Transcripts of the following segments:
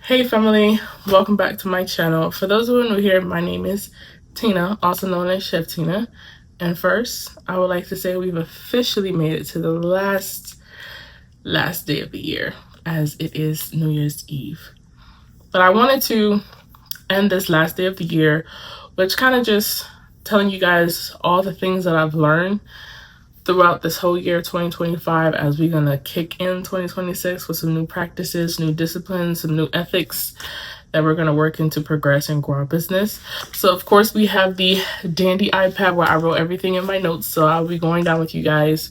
Hey family, welcome back to my channel. For those who are new here, my name is Tina, also known as Chef Tina. And first, I would like to say we've officially made it to the last day of the year, as it is New Year's Eve. But I wanted to end this last day of the year, which kind of just telling you guys all the things that I've learned throughout this whole year 2025, as we're gonna kick in 2026 with some new practices, new disciplines, some new ethics that we're gonna work in to progress and grow our business. So of course we have the dandy iPad where I wrote everything in my notes, so I'll be going down with you guys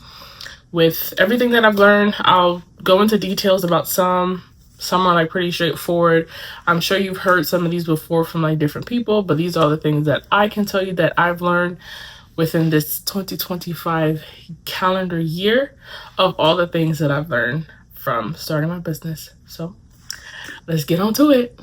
with everything that I've learned. I'll go into details about some are like pretty straightforward. I'm sure you've heard some of these before from like different people, but these are the things that I can tell you that I've learned within this 2025 calendar year, of all the things that I've learned from starting my business. So let's get on to it.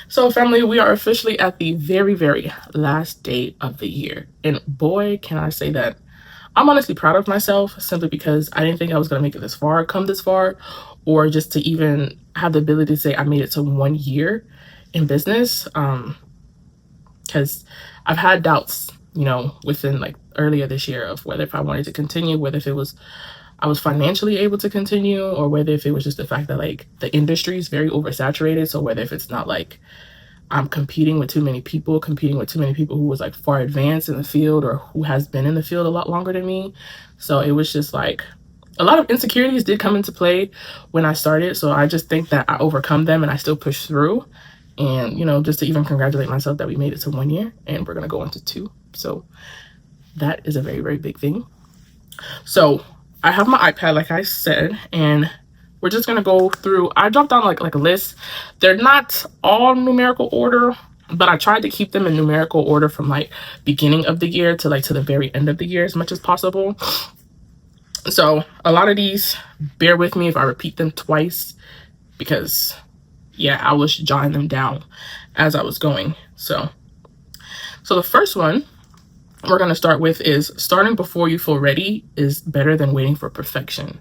So family, we are officially at the very last day of the year. And boy, can I say that I'm honestly proud of myself, simply because I didn't think I was going to make it this far, come this far, or just to even have the ability to say I made it to 1 year in business. Because I've had doubts, within like earlier this year of whether if I wanted to continue, whether if it was I was financially able to continue, or whether if it was just the fact that like the industry is very oversaturated. So whether if it's not like I'm competing with too many people who was like far advanced in the field or who has been in the field a lot longer than me. So it was just like a lot of insecurities did come into play when I started. So I just think that I overcome them and I still push through. And, just to even congratulate myself that we made it to 1 year and we're going to go into 2. So that is a very big thing. So I have my iPad, like I said, and we're just gonna go through. I dropped down like a list. They're not all numerical order, but I tried to keep them in numerical order from like beginning of the year to the very end of the year as much as possible. So a lot of these, bear with me if I repeat them twice, because yeah, I was jotting them down as I was going. So the first one we're going to start with is starting before you feel ready is better than waiting for perfection.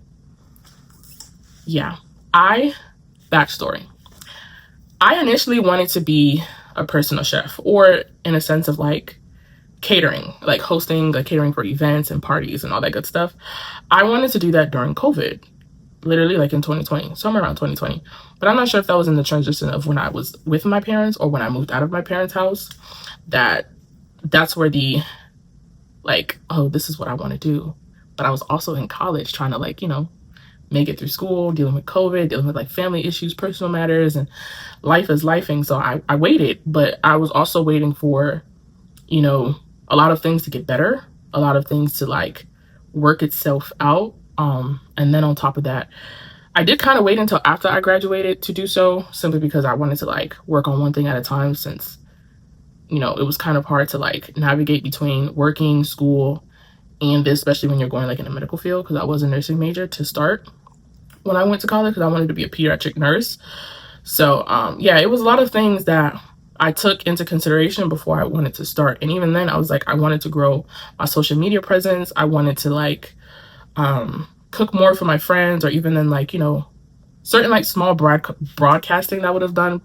Yeah, backstory. I initially wanted to be a personal chef, or in a sense of like catering, like hosting, like catering for events and parties and all that good stuff. I wanted to do that during COVID, literally like in 2020, somewhere around 2020. But I'm not sure if that was in the transition of when I was with my parents or when I moved out of my parents' house, that's where the like, oh, this is what I want to do. But I was also in college trying to like, make it through school, dealing with COVID, dealing with like family issues, personal matters, and life is lifing. So I waited, but I was also waiting for, a lot of things to get better, a lot of things to like work itself out. And then on top of that, I did kind of wait until after I graduated to do so, simply because I wanted to like work on one thing at a time, since, it was kind of hard to like navigate between working, school, and this, especially when you're going like in a medical field, because I was a nursing major to start when I went to college, because I wanted to be a pediatric nurse. So yeah, it was a lot of things that I took into consideration before I wanted to start. And even then I was like, I wanted to grow my social media presence. I wanted to like cook more for my friends, or even then like, certain like small broadcasting that I would have done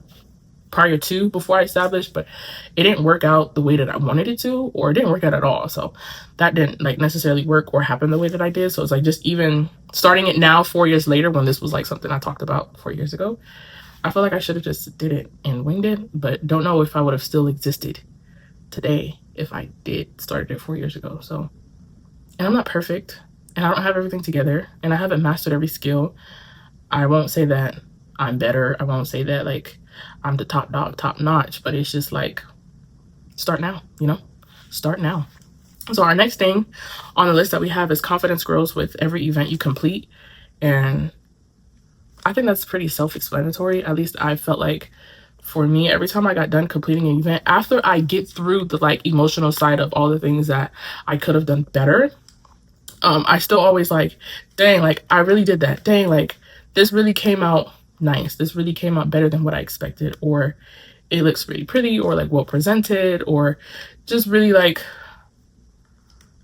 prior to, before I established, but it didn't work out the way that I wanted it to, or it didn't work out at all. So that didn't like necessarily work or happen the way that I did. So it's like, just even starting it now 4 years later, when this was like something I talked about 4 years ago, I feel like I should have just did it and winged it, but don't know if I would have still existed today if I did started it 4 years ago. So, and I'm not perfect, and I don't have everything together, and I haven't mastered every skill. I won't say that I'm better. I won't say that like I'm the top dog, top notch, but it's just like, start now, start now. So our next thing on the list that we have is confidence grows with every event you complete. And I think that's pretty self-explanatory. At least I felt like, for me, every time I got done completing an event, after I get through the like emotional side of all the things that I could have done better, I still always like, dang, like I really did that. Dang, like this really came out nice. This really came out better than what I expected. Or it looks really pretty or like well presented or just really like,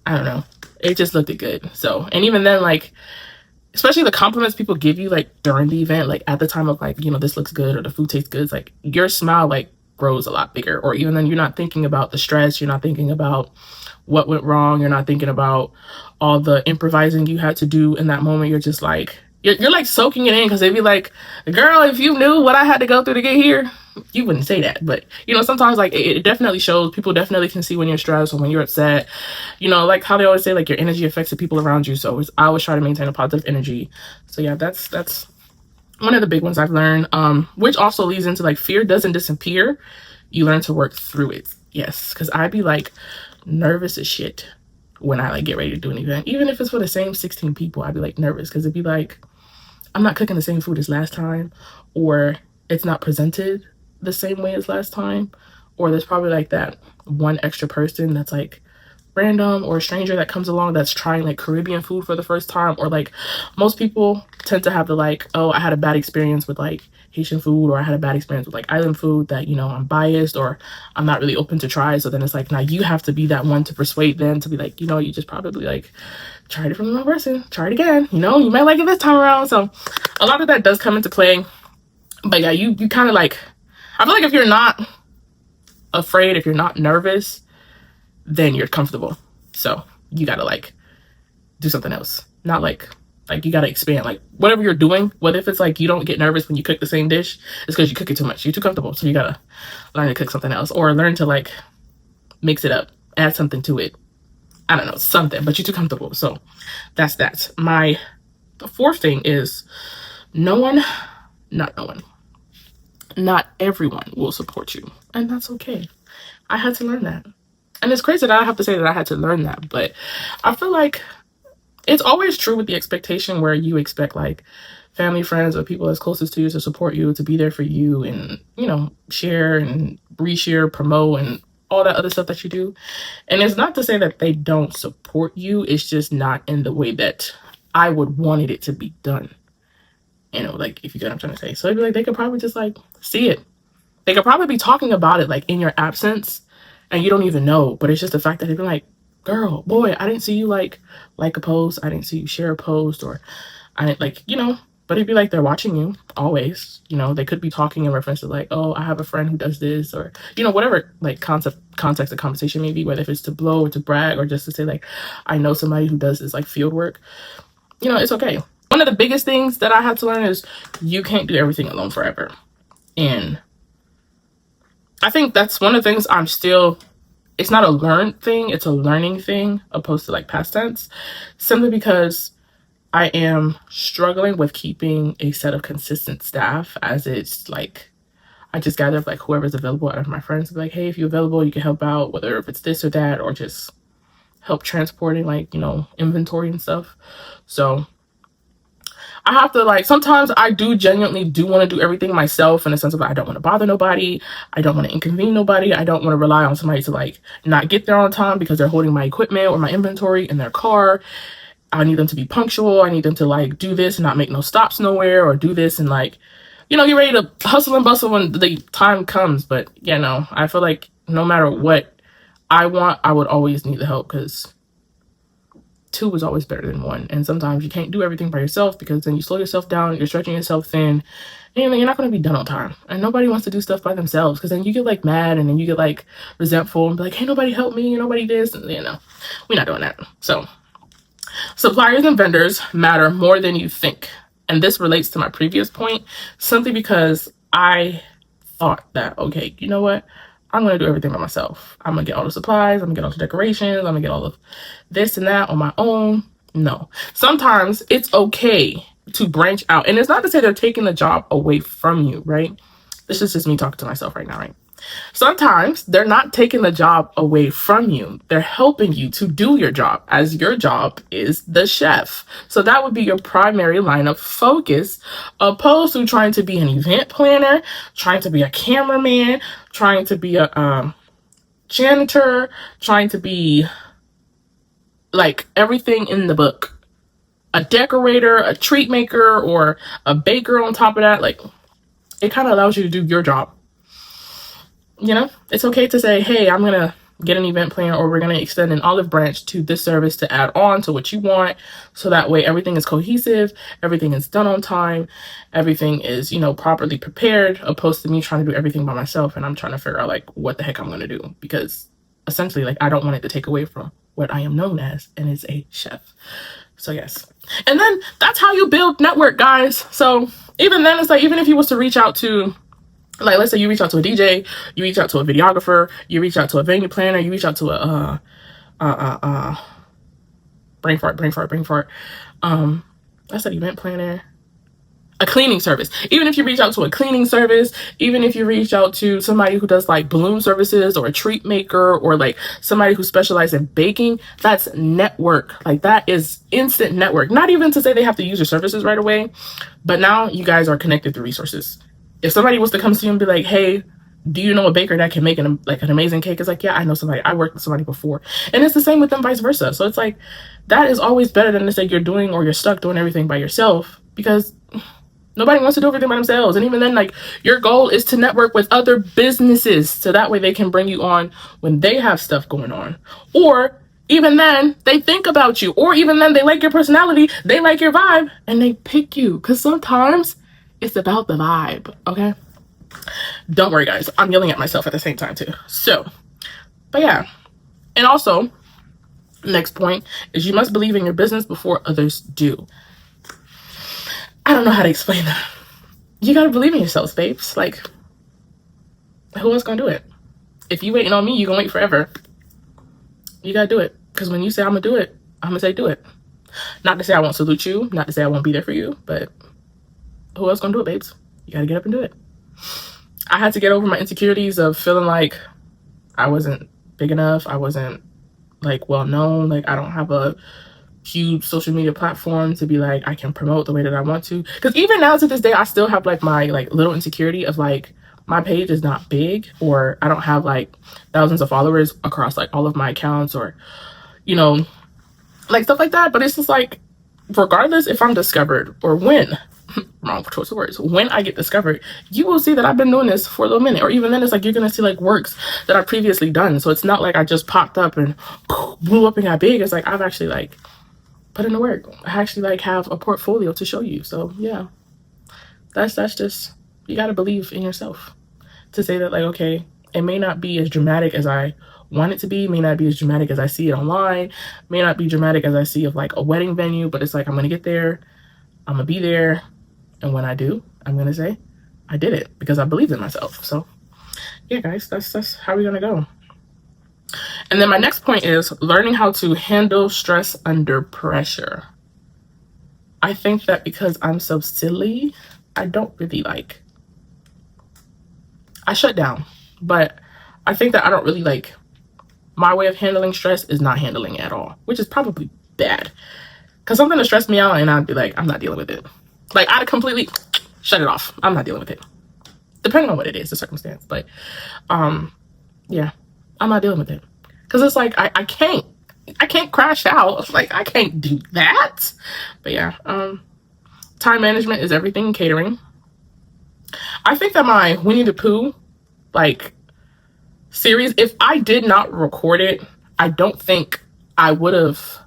I don't know, it just looked good. So, and even then, like, especially the compliments people give you like during the event, like at the time of like, you know, this looks good or the food tastes good, it's like your smile like grows a lot bigger. Or even then you're not thinking about the stress, you're not thinking about what went wrong, you're not thinking about all the improvising you had to do in that moment. You're just like, you're like soaking it in, because they'd be like, girl, if you knew what I had to go through to get here, you wouldn't say that. But you know, sometimes like it definitely shows. People definitely can see when you're stressed or when you're upset. You know, like how they always say, like your energy affects the people around you. So I always try to maintain a positive energy. So yeah, that's one of the big ones I've learned. Which also leads into like fear doesn't disappear. You learn to work through it. Yes, because I'd be like nervous as shit when I like get ready to do an event. Even if it's for the same 16 people, I'd be like nervous because it'd be like, I'm not cooking the same food as last time, or it's not presented the same way as last time, or there's probably like that one extra person that's like random or a stranger that comes along that's trying like Caribbean food for the first time, or like most people tend to have the like, oh, I had a bad experience with like Haitian food, or I had a bad experience with like island food that, you know, I'm biased or I'm not really open to try. So then it's like, now you have to be that one to persuade them to be like, you know, you just probably like tried it from the wrong person, try it again, you know, you might like it this time around. So a lot of that does come into play. But yeah, you kind of like, I feel like if you're not afraid, if you're not nervous, then you're comfortable. So you gotta like do something else. Not like you gotta expand. Like whatever you're doing, whether if it's like you don't get nervous when you cook the same dish, it's because you cook it too much. You're too comfortable. So you gotta learn to cook something else, or learn to like mix it up, add something to it. I don't know, something, but you're too comfortable. So that's that. The fourth thing is not everyone will support you. And that's okay. I had to learn that. And it's crazy that I have to say that I had to learn that, but I feel like it's always true with the expectation where you expect like family, friends, or people that's closest to you to support you, to be there for you and, you know, share and reshare, promote, and all that other stuff that you do. And it's not to say that they don't support you. It's just not in the way that I would wanted it to be done. You know, like if you get what I'm trying to say. So it'd be like, they could probably just like see it. They could probably be talking about it like in your absence and you don't even know, but it's just the fact that they'd be like, girl, boy, I didn't see you like a post. I didn't see you share a post, or I didn't like, you know, but it'd be like they're watching you always. You know, they could be talking in reference to like, oh, I have a friend who does this, or, you know, whatever like context of conversation maybe, whether if it's to blow or to brag or just to say like, I know somebody who does this like field work. You know, it's okay. One of the biggest things that I had to learn is you can't do everything alone forever. And I think that's one of the things it's not a learned thing, it's a learning thing opposed to like past tense, simply because I am struggling with keeping a set of consistent staff, as it's like, I just gather up like whoever's available out of my friends, be like, hey, if you're available, you can help out, whether if it's this or that, or just help transporting like, you know, inventory and stuff. So I have to like, sometimes I do genuinely want to do everything myself, in the sense of I don't want to bother nobody. I don't want to inconvene nobody. I don't want to rely on somebody to like not get there on time because they're holding my equipment or my inventory in their car. I need them to be punctual. I need them to like do this and not make no stops nowhere, or do this and like, you know, you're ready to hustle and bustle when the time comes. But yeah, no, I feel like no matter what I want, I would always need the help, because two is always better than one. And sometimes you can't do everything by yourself, because then you slow yourself down, you're stretching yourself thin, and you're not going to be done on time. And nobody wants to do stuff by themselves, because then you get like mad and then you get like resentful and be like, hey, nobody help me, nobody this, and you know, we're not doing that. So suppliers and vendors matter more than you think. And this relates to my previous point, simply because I thought that, okay, you know what? I'm going to do everything by myself. I'm going to get all the supplies. I'm going to get all the decorations. I'm going to get all of this and that on my own. No. Sometimes it's okay to branch out. And it's not to say they're taking the job away from you, right? This is just me talking to myself right now, right? Sometimes they're not taking the job away from you. They're helping you to do your job, as your job is the chef. So that would be your primary line of focus, opposed to trying to be an event planner, trying to be a cameraman, trying to be a janitor, trying to be like everything in the book, a decorator, a treat maker, or a baker on top of that. Like, it kind of allows you to do your job You know, it's okay to say, hey, I'm going to get an event planner, or we're going to extend an olive branch to this service to add on to what you want. So that way everything is cohesive, everything is done on time, everything is, you know, properly prepared, opposed to me trying to do everything by myself. And I'm trying to figure out like what the heck I'm going to do, because essentially like I don't want it to take away from what I am known as, and it's a chef. So yes. And then that's how you build network, guys. So even then, it's like, even if you was to reach out to, like, let's say you reach out to a DJ, you reach out to a videographer, you reach out to a venue planner, you reach out to a brain fart. I said event planner, a cleaning service. Even if you reach out to a cleaning service, even if you reach out to somebody who does like balloon services, or a treat maker, or like somebody who specializes in baking, that's network. Like, that is instant network. Not even to say they have to use your services right away, but now you guys are connected through resources. If somebody was to come to you and be like, hey, do you know a baker that can make an amazing cake? It's like, yeah, I know somebody. I worked with somebody before. And it's the same with them, vice versa. So it's like, that is always better than to say you're doing, or you're stuck doing everything by yourself, because nobody wants to do everything by themselves. And even then, like, your goal is to network with other businesses, so that way they can bring you on when they have stuff going on. Or even then, they think about you. Or even then, they like your personality, they like your vibe, and they pick you. Because sometimes it's about the vibe, okay? Don't worry, guys. I'm yelling at myself at the same time, too. So, but yeah. And also, next point is you must believe in your business before others do. I don't know how to explain that. You gotta believe in yourselves, babes. Like, who else gonna do it? If you waiting on me, you gonna wait forever. You gotta do it. Because when you say I'm gonna do it, I'm gonna say do it. Not to say I won't salute you, not to say I won't be there for you, but who else gonna do it, babes? You gotta get up and do it. I had to get over my insecurities of feeling like I wasn't big enough. I wasn't like well known. Like, I don't have a huge social media platform to be like, I can promote the way that I want to. Because even now to this day, I still have like my like little insecurity of like, my page is not big, or I don't have like thousands of followers across like all of my accounts, or, you know, like stuff like that. But it's just like, regardless if I'm discovered, or when, wrong choice of words, when I get discovered, you will see that I've been doing this for a little minute. Or even then, it's like, you're gonna see like works that I've previously done. So it's not like I just popped up and blew up and got big. It's like, I've actually like put in the work. I actually like have a portfolio to show you. So yeah, that's just, you got to believe in yourself to say that, like, okay, it may not be as dramatic as I want it to be, may not be as dramatic as I see it online, may not be dramatic as I see of like a wedding venue, but it's like, I'm gonna get there, I'm gonna be there, and when I do, I'm gonna say I did it because I believed in myself. So yeah, guys, that's how we're gonna go. And then my next point is learning how to handle stress under pressure. I think that because I'm so silly, I don't really like, I shut down. But I think that I don't really like, my way of handling stress is not handling it at all, which is probably bad. Because something to stress me out and I'd be like, I'm not dealing with it. Like, I'd completely shut it off. I'm not dealing with it. Depending on what it is, the circumstance. But yeah, I'm not dealing with it. Because it's like, I can't crash out. Like, I can't do that. But yeah, time management is everything in catering. I think that my Winnie the Pooh, like, series, if I did not record it, I don't think I would have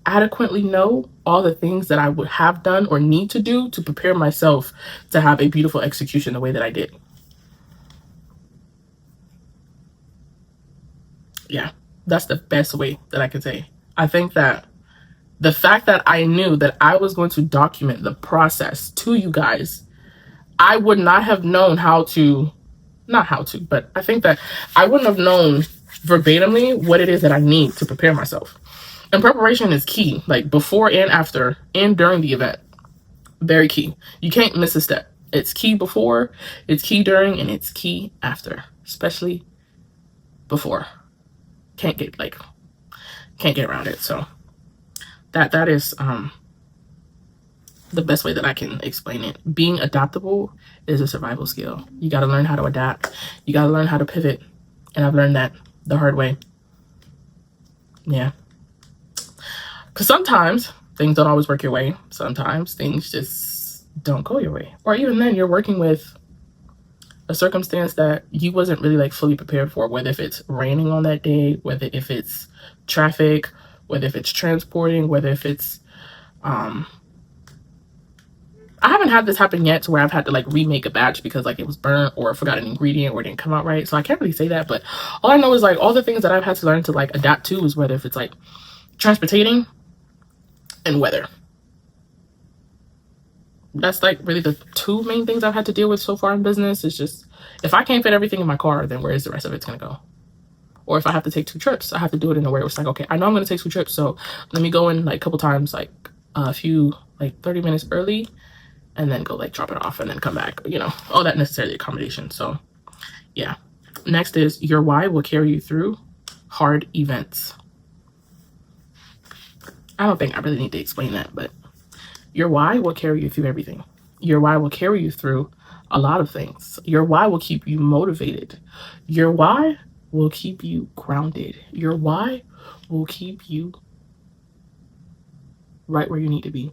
adequately know all the things that I would have done or need to do to prepare myself to have a beautiful execution the way that I did. Yeah, that's the best way that I can say. I think that the fact that I knew that I was going to document the process to you guys, I would not have known how to, not how to, but I think that I wouldn't have known verbatimly what it is that I need to prepare myself. And preparation is key, like before and after and during the event. Very key. You can't miss a step. It's key before, it's key during, and it's key after, especially before. Can't get around it. So that is the best way that I can explain it. Being adaptable is a survival skill. You got to learn how to adapt. You got to learn how to pivot. And I've learned that the hard way. Yeah. Because sometimes things don't always work your way. Sometimes things just don't go your way. Or even then, you're working with a circumstance that you wasn't really like fully prepared for, whether if it's raining on that day, whether if it's traffic, whether if it's transporting, whether if it's I haven't had this happen yet to where I've had to like remake a batch because like it was burnt or forgot an ingredient or it didn't come out right. So I can't really say that, but all I know is like all the things that I've had to learn to like adapt to is whether if it's like transportating and weather. That's like really the two main things I've had to deal with so far in business. It's just, if I can't fit everything in my car, then where is the rest of it's gonna go? Or if I have to take 2 trips, I have to do it in a way where it's like, okay, I know I'm gonna take 2 trips, so let me go in like a couple times, like a few, like 30 minutes early, and then go like drop it off and then come back, you know, all that necessary accommodation. So yeah. Next is your why will carry you through hard events. I don't think I really need to explain that, but your why will carry you through everything. Your why will carry you through a lot of things. Your why will keep you motivated. Your why will keep you grounded. Your why will keep you right where you need to be.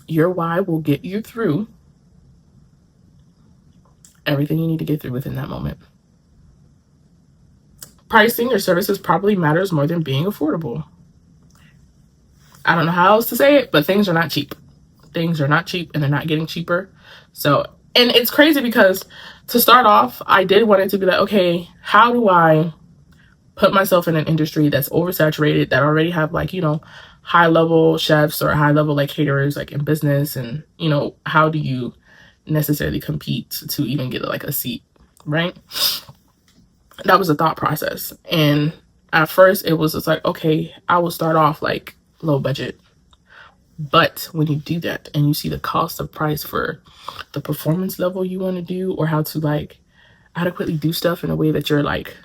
Your why will get you through everything you need to get through within that moment. Pricing your services probably matters more than being affordable. I don't know how else to say it, but things are not cheap. Things are not cheap and they're not getting cheaper. So, and it's crazy because to start off, I did want it to be like, okay, how do I put myself in an industry that's oversaturated, that already have like, you know, high level chefs or high level like caterers like in business, and you know, how do you necessarily compete to even get like a seat, right? That was a thought process. And at first it was just like, okay, I will start off like low budget. But when you do that and you see the cost of price for the performance level you want to do, or how to like adequately do stuff in a way that you're like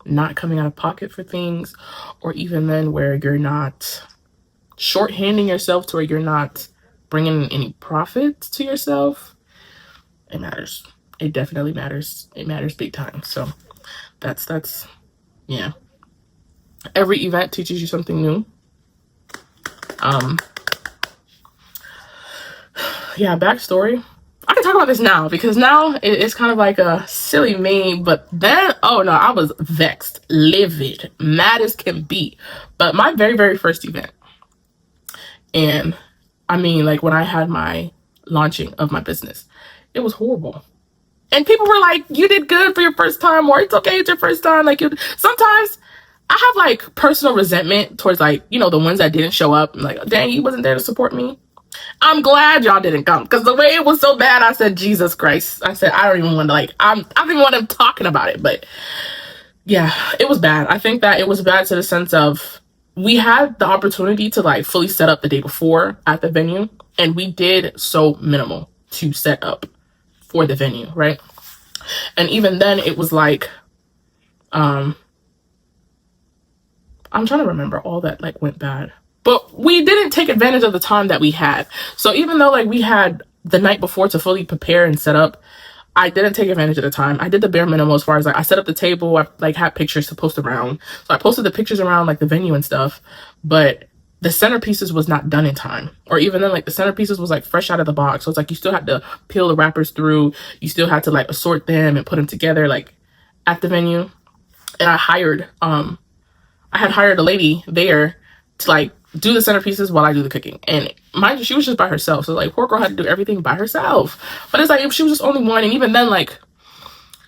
not coming out of pocket for things, or even then where you're not shorthanding yourself to where you're not bringing any profit to yourself, it matters. It definitely matters. It matters big time. So that's yeah. Every event teaches you something new. Yeah, backstory. I can talk about this now because now it's kind of like a silly meme, but then, oh no, I was vexed, livid, mad as can be. But my very, very first event, and I mean, like when I had my launching of my business, it was horrible. And people were like, you did good for your first time, or it's okay, it's your first time. Like, sometimes I have like personal resentment towards like, you know, the ones that didn't show up. I'm like, dang, he wasn't there to support me. I'm glad y'all didn't come, because the way it was so bad, I said, Jesus Christ. I said, I don't even want to like, I don't even want to talking about it. But yeah, it was bad. I think that it was bad to the sense of we had the opportunity to like fully set up the day before at the venue, and we did so minimal to set up for the venue, right? And even then it was like, I'm trying to remember all that like went bad. But we didn't take advantage of the time that we had. So even though like we had the night before to fully prepare and set up, I didn't take advantage of the time. I did the bare minimum as far as like I set up the table. I like had pictures to post around. So I posted the pictures around like the venue and stuff. But the centerpieces was not done in time. Or even then like the centerpieces was like fresh out of the box. So it's like you still had to peel the wrappers through. You still had to like assort them and put them together like at the venue. And I had hired a lady there to like do the centerpieces while I do the cooking. And mind you, she was just by herself. So like poor girl had to do everything by herself. But it's like she was just only one. And even then, like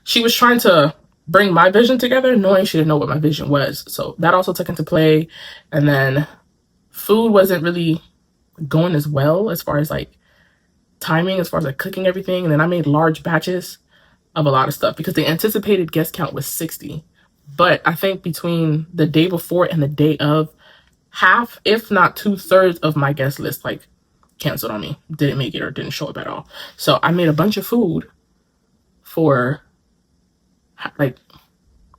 she was trying to bring my vision together, knowing she didn't know what my vision was. So that also took into play. And then food wasn't really going as well as far as like timing, as far as like cooking everything. And then I made large batches of a lot of stuff because the anticipated guest count was 60. But I think between the day before and the day of, half, if not 2/3 of my guest list like canceled on me, didn't make it or didn't show up at all. So I made a bunch of food for like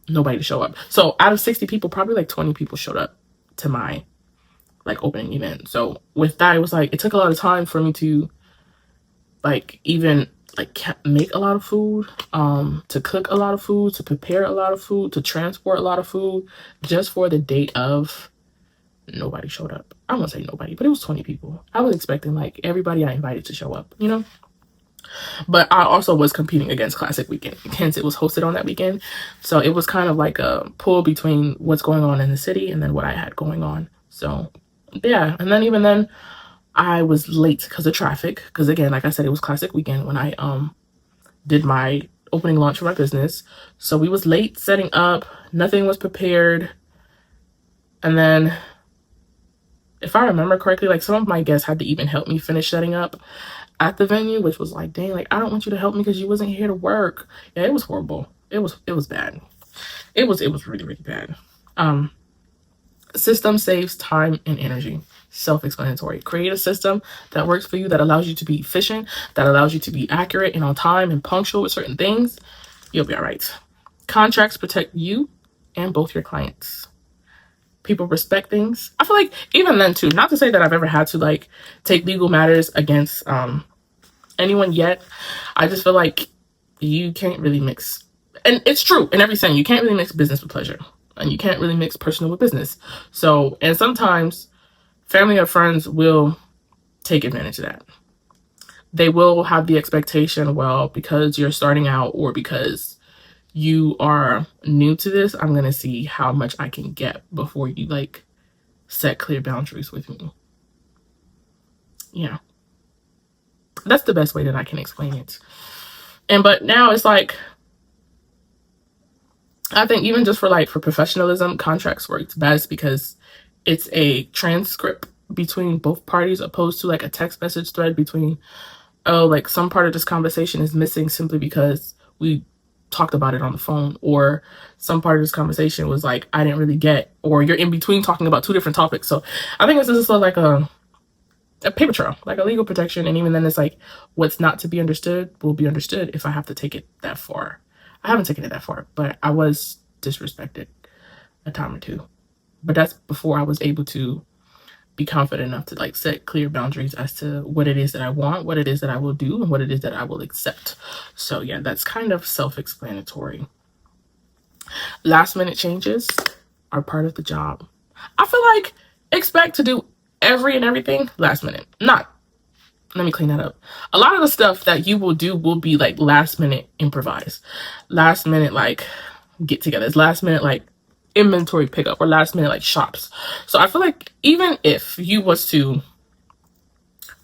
nobody to show up. So out of 60 people, probably like 20 people showed up to my like opening event. So with that, it was like it took a lot of time for me to like even like make a lot of food, to cook a lot of food, to prepare a lot of food, to transport a lot of food, just for the day of. Nobody showed up. I won't say nobody, but it was 20 people. I was expecting like everybody I invited to show up, you know? But I also was competing against Classic Weekend, hence it was hosted on that weekend. So it was kind of like a pull between what's going on in the city and then what I had going on. So yeah, and then even then I was late because of traffic. Because again, like I said, it was Classic Weekend when I did my opening launch for my business. So we was late setting up, nothing was prepared. And then if I remember correctly, like some of my guests had to even help me finish setting up at the venue, which was like, dang, like I don't want you to help me because you wasn't here to work. Yeah, it was horrible. It was bad. It was really, really bad. System saves time and energy. Self-explanatory. Create a system that works for you, that allows you to be efficient, that allows you to be accurate and on time and punctual with certain things. You'll be all right. Contracts protect you and both your clients. People respect things. I feel like even then too, not to say that I've ever had to like take legal matters against anyone yet. I just feel like you can't really mix, and it's true in every sense, you can't really mix business with pleasure, and you can't really mix personal with business. So, and sometimes family or friends will take advantage of that. They will have the expectation, well, because you're starting out or because you are new to this, I'm going to see how much I can get before you like set clear boundaries with me. Yeah. That's the best way that I can explain it. But now it's like, I think even just for professionalism, contracts works best because it's a transcript between both parties opposed to like a text message thread between, oh, like some part of this conversation is missing simply because we talked about it on the phone, or some part of this conversation was like, I didn't really get, or you're in between talking about two different topics. So I think this is like a paper trail, like a legal protection. And even then it's like, what's not to be understood will be understood if I have to take it that far. I haven't taken it that far, but I was disrespected a time or two. But that's before I was able to be confident enough to like set clear boundaries as to what it is that I want, what it is that I will do, and what it is that I will accept. So yeah, that's kind of self-explanatory. Last minute changes are part of the job. I feel like expect to do everything last minute. Not, let me clean that up. A lot of the stuff that you will do will be like last minute improvise, last minute like get togethers, last minute like inventory pickup, or last minute like shops. So I feel like even if you was to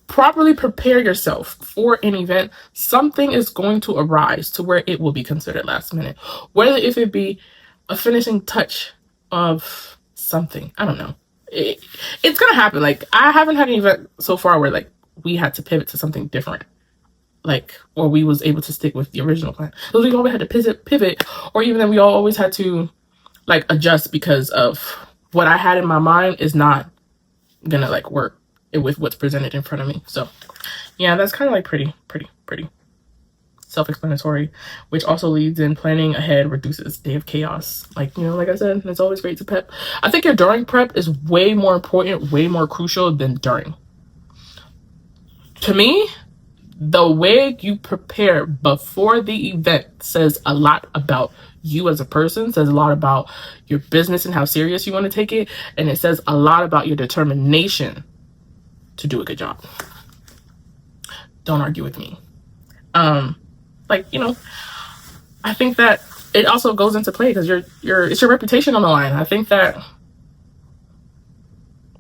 properly prepare yourself for an event, something is going to arise to where it will be considered last minute, whether if it be a finishing touch of something. I don't know. It's gonna happen. Like I haven't had an event so far where like we had to pivot to something different, like, or we was able to stick with the original plan. So we always had to pivot, or even then we always had to like adjust because of what I had in my mind is not gonna like work with what's presented in front of me. So yeah, that's kind of like pretty self-explanatory, which also leads in planning ahead reduces day of chaos. Like, you know, like I said, it's always great to prep. I think your during prep is way more important, way more crucial than during. To me, the way you prepare before the event says a lot about you as a person, says a lot about your business and how serious you want to take it, and it says a lot about your determination to do a good job. Don't argue with me. Like, you know, I think that it also goes into play because it's your reputation on the line. I think that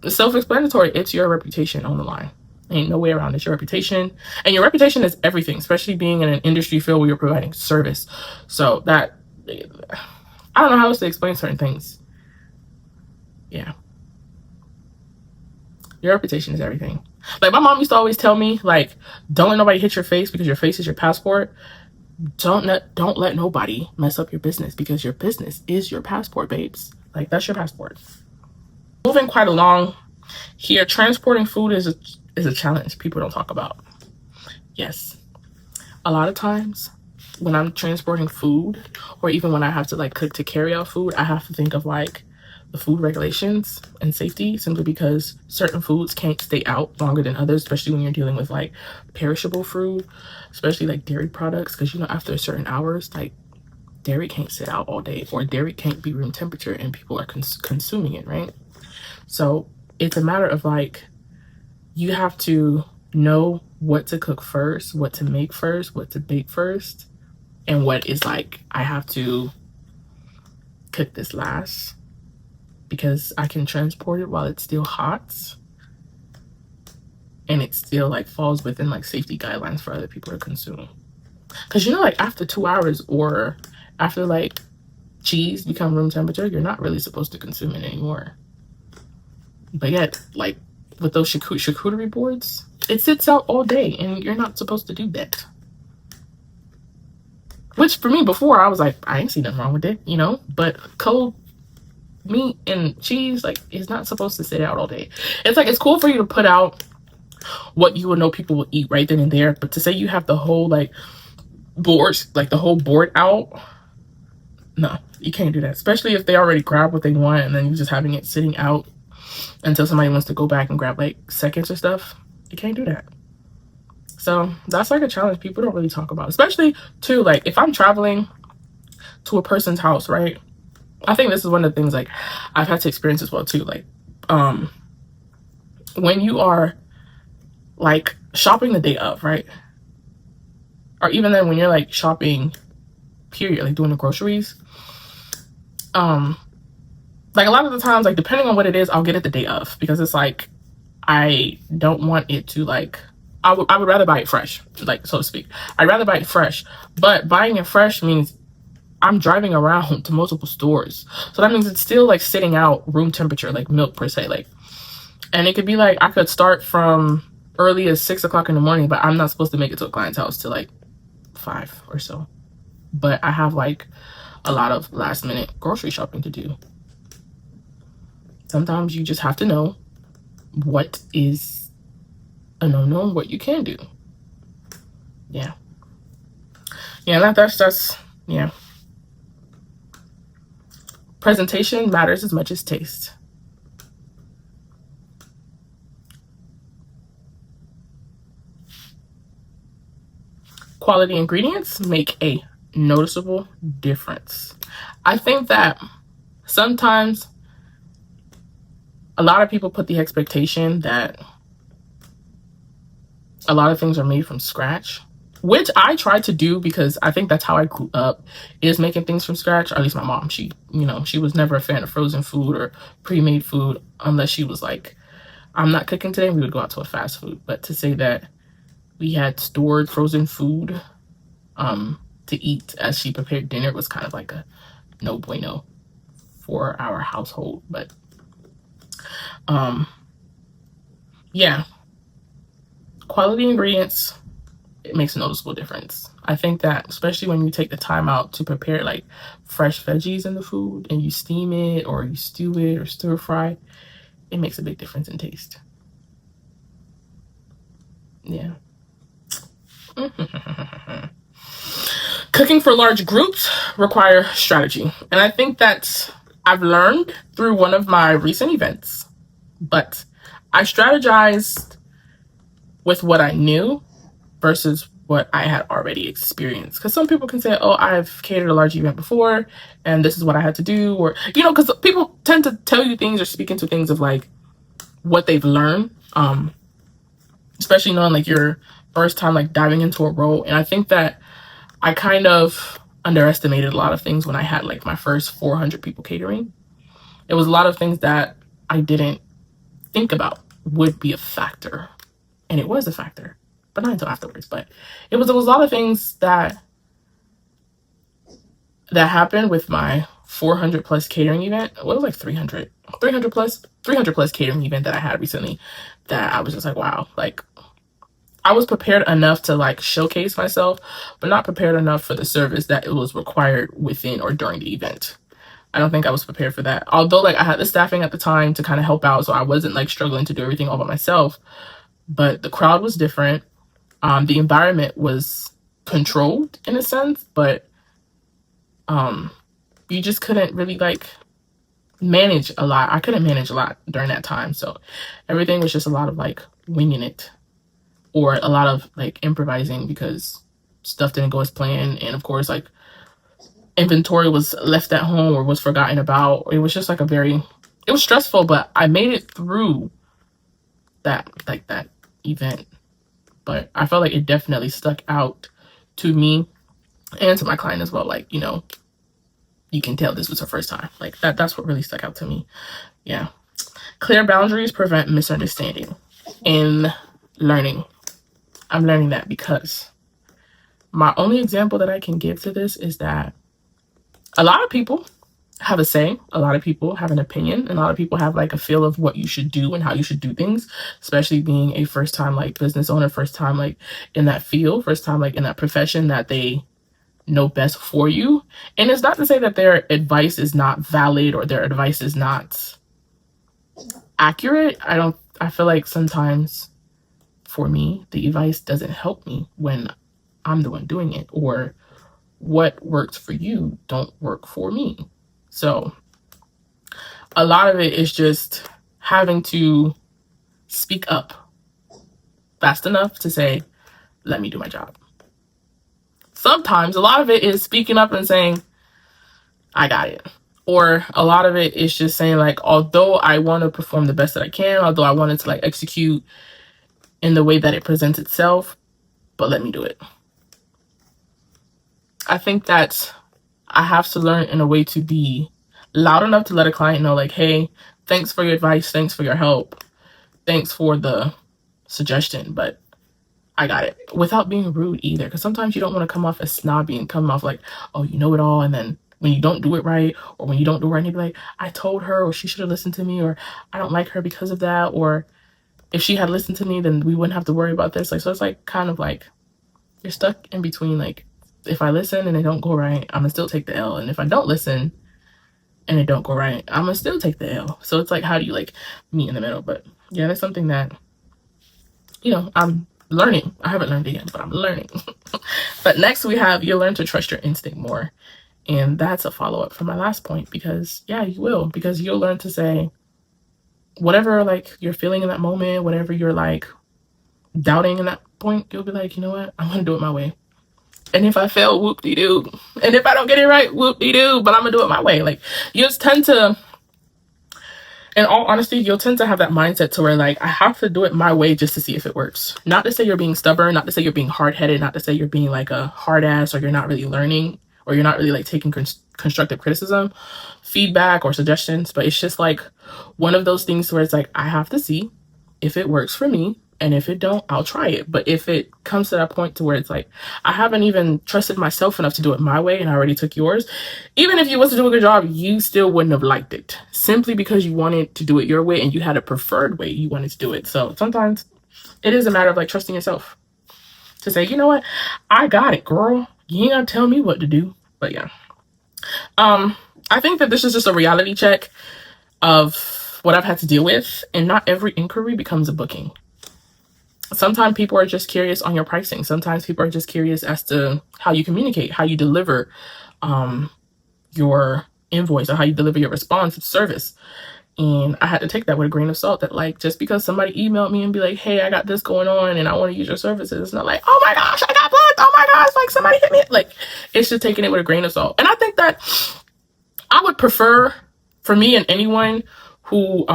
it's self-explanatory. It's your reputation on the line. Ain't no way around it. It's your reputation, and your reputation is everything, especially being in an industry field where you're providing service. So that, I don't know how else to explain certain things. Yeah. Your reputation is everything. Like my mom used to always tell me, like, don't let nobody hit your face because your face is your passport. Don't let nobody mess up your business because your business is your passport, babes. Like that's your passport. Moving quite along here, transporting food is a challenge people don't talk about. Yes. A lot of times when I'm transporting food, or even when I have to like cook to carry out food, I have to think of like the food regulations and safety, simply because certain foods can't stay out longer than others, especially when you're dealing with like perishable food, especially like dairy products, because you know after certain hours, like dairy can't sit out all day, or dairy can't be room temperature and people are consuming it, right? So it's a matter of like, you have to know what to cook first, what to make first, what to bake first, and what is like, I have to cook this last because I can transport it while it's still hot and it still like falls within like safety guidelines for other people to consume. Because you know, like after 2 hours or after like cheese become room temperature, you're not really supposed to consume it anymore. But yet, like with those charcuterie boards, it sits out all day and you're not supposed to do that. Which for me before, I was like, I ain't see nothing wrong with it, you know? But cold meat and cheese, like, is not supposed to sit out all day. It's like, it's cool for you to put out what you will know people will eat right then and there. But to say you have the whole like boards, like the whole board out, no, you can't do that. Especially if they already grab what they want and then you're just having it sitting out until somebody wants to go back and grab like seconds or stuff. You can't do that. So that's like a challenge people don't really talk about, especially too, like if I'm traveling to a person's house, right? I think this is one of the things like I've had to experience as well too. Like when you are like shopping the day of, right? Or even then when you're like shopping period, like doing the groceries, like a lot of the times, like depending on what it is, I'll get it the day of because it's like I don't want it to like, I would rather buy it fresh, like so to speak. I'd rather buy it fresh, but buying it fresh means I'm driving around to multiple stores. So that means it's still like sitting out room temperature, like milk per se. Like, and it could be like, I could start from early as 6 o'clock in the morning, but I'm not supposed to make it to a client's house till like 5 or so. But I have like a lot of last minute grocery shopping to do. Sometimes you just have to know what is a no-no and what you can do. Yeah. Yeah, that's yeah. Presentation matters as much as taste. Quality ingredients make a noticeable difference. I think that sometimes a lot of people put the expectation that a lot of things are made from scratch, which I try to do because I think that's how I grew up, is making things from scratch. Or at least my mom, she was never a fan of frozen food or pre-made food unless she was like, I'm not cooking today, we would go out to a fast food. But to say that we had stored frozen food to eat as she prepared dinner was kind of like a no bueno for our household. But yeah, quality ingredients, it makes a noticeable difference. I think that especially when you take the time out to prepare like fresh veggies in the food and you steam it or you stew it or stir fry, it makes a big difference in taste. Yeah. Cooking for large groups require strategy. And I think that I've learned through one of my recent events, but I strategized with what I knew versus what I had already experienced. Because some people can say, oh, I've catered a large event before and this is what I had to do. Or, because people tend to tell you things or speak into things of like what they've learned, especially knowing like your first time like diving into a role. And I think that I kind of underestimated a lot of things when I had like my first 400 people catering. It was a lot of things that I didn't think about would be a factor. And it was a factor, but not until afterwards. But it was a lot of things that happened with my 400 plus catering event. What was like 300 plus catering event that I had recently, that I was just like, wow, like I was prepared enough to like showcase myself, but not prepared enough for the service that it was required within or during the event. I don't think I was prepared for that. Although like I had the staffing at the time to kind of help out, so I wasn't like struggling to do everything all by myself. But the crowd was different. The environment was controlled in a sense, but you just couldn't really like manage a lot. I couldn't manage a lot during that time. So everything was just a lot of like winging it, or a lot of like improvising because stuff didn't go as planned. And of course, like inventory was left at home or was forgotten about. It was just like it was stressful, but I made it through that event. but I felt like it definitely stuck out to me and to my client as well. Like, you know, you can tell this was her first time. Like that's what really stuck out to me. Yeah. Clear boundaries prevent misunderstanding. In learning, I'm learning that because my only example that I can give to this is that a lot of people have a say, a lot of people have an opinion, and a lot of people have like a feel of what you should do and how you should do things, especially being a first time like business owner, first time like in that field, first time like in that profession that they know best for you. And it's not to say that their advice is not valid or their advice is not accurate. I feel like sometimes for me, the advice doesn't help me when I'm the one doing it, or what works for you don't work for me. So a lot of it is just having to speak up fast enough to say, let me do my job. Sometimes a lot of it is speaking up and saying, I got it. Or a lot of it is just saying like, although I want to perform the best that I can, although I wanted to like execute in the way that it presents itself, but let me do it. I think that I have to learn in a way to be loud enough to let a client know like, hey, thanks for your advice. Thanks for your help. Thanks for the suggestion, but I got it, without being rude either. Because sometimes you don't want to come off as snobby and come off like, oh, you know it all. And then when you don't do it right, or when you don't do it right, you'd be like, I told her, or she should have listened to me, or I don't like her because of that. Or if she had listened to me, then we wouldn't have to worry about this. Like, so it's like kind of like you're stuck in between. Like, if I listen and it don't go right, I'm gonna still take the L. And if I don't listen and it don't go right, I'm gonna still take the L. So it's like, how do you like meet in the middle? But yeah, that's something that, you know, I'm learning. I haven't learned it yet, but I'm learning. But next we have, you'll learn to trust your instinct more. And that's a follow-up from my last point, because yeah, you will, because you'll learn to say whatever like you're feeling in that moment, whatever you're like doubting in that point, you'll be like, you know what, I'm gonna do it my way. And if I fail, whoop-de-doo. And if I don't get it right, whoop-de-doo, but I'm gonna do it my way. Like, you just tend to, in all honesty, you'll tend to have that mindset to where like, I have to do it my way just to see if it works. Not to say you're being stubborn, not to say you're being hard-headed, not to say you're being like a hard ass, or you're not really learning, or you're not really like taking constructive criticism, feedback, or suggestions. But it's just like one of those things where it's like, I have to see if it works for me. And if it don't, I'll try it. But if it comes to that point to where it's like, I haven't even trusted myself enough to do it my way and I already took yours, even if you was to do a good job, you still wouldn't have liked it, simply because you wanted to do it your way and you had a preferred way you wanted to do it. So sometimes it is a matter of like trusting yourself to say, you know what, I got it, girl. You ain't gotta tell me what to do. But yeah, I think that this is just a reality check of what I've had to deal with, and not every inquiry becomes a booking. Sometimes people are just curious on your pricing. Sometimes people are just curious as to how you communicate, how you deliver your invoice, or how you deliver your responsive service. And I had to take that with a grain of salt, that like, just because somebody emailed me and be like, hey, I got this going on and I want to use your services, it's not like, oh my gosh, I got booked. Oh my gosh, like somebody hit me. Like, it's just taking it with a grain of salt. And I think that I would prefer, for me and anyone who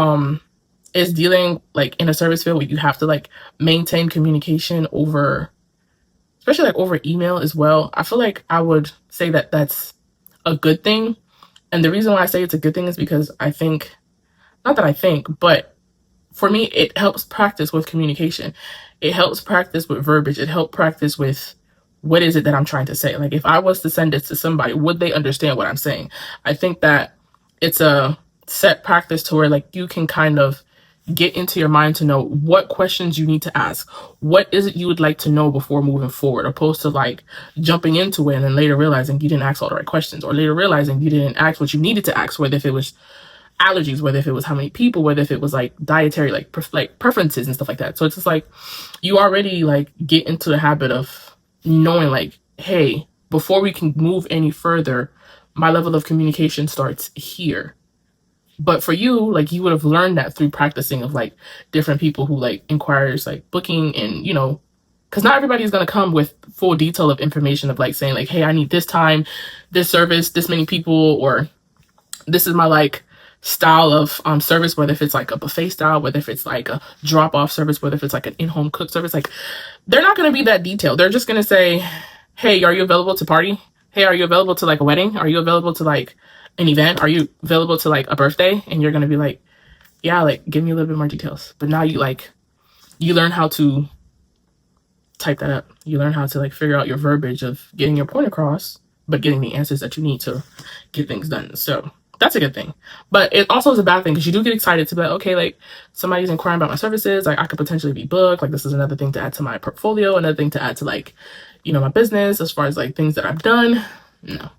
is dealing like in a service field where you have to like maintain communication over, especially like over email as well, I feel like I would say that that's a good thing. And the reason why I say it's a good thing is because I think, not that I think, but for me, it helps practice with communication. It helps practice with verbiage. It helps practice with what is it that I'm trying to say. Like, if I was to send this to somebody, would they understand what I'm saying? I think that it's a set practice to where like you can kind of get into your mind to know what questions you need to ask. What is it you would like to know before moving forward, opposed to like jumping into it and then later realizing you didn't ask all the right questions, or later realizing you didn't ask what you needed to ask, whether if it was allergies, whether if it was how many people, whether if it was like dietary, like preferences and stuff like that. So it's just like, you already like get into the habit of knowing like, hey, before we can move any further, my level of communication starts here. But for you, like, you would have learned that through practicing of like different people who like inquires like booking, and you know, because not everybody is going to come with full detail of information of like saying like, hey, I need this time, this service, this many people, or this is my like style of service, whether if it's like a buffet style, whether if it's like a drop-off service, whether if it's like an in-home cook service, like they're not going to be that detailed. They're just going to say, hey, are you available to party? Hey, are you available to like a wedding? Are you available to like an event? Are you available to like a birthday? And you're going to be like, yeah, like give me a little bit more details. But now you learn how to type that up. You learn how to like figure out your verbiage of getting your point across, but getting the answers that you need to get things done. So that's a good thing. But it also is a bad thing because you do get excited to be like, okay, like somebody's inquiring about my services. Like I could potentially be booked. Like this is another thing to add to my portfolio, another thing to add to like, you know, my business as far as like things that I've done. No.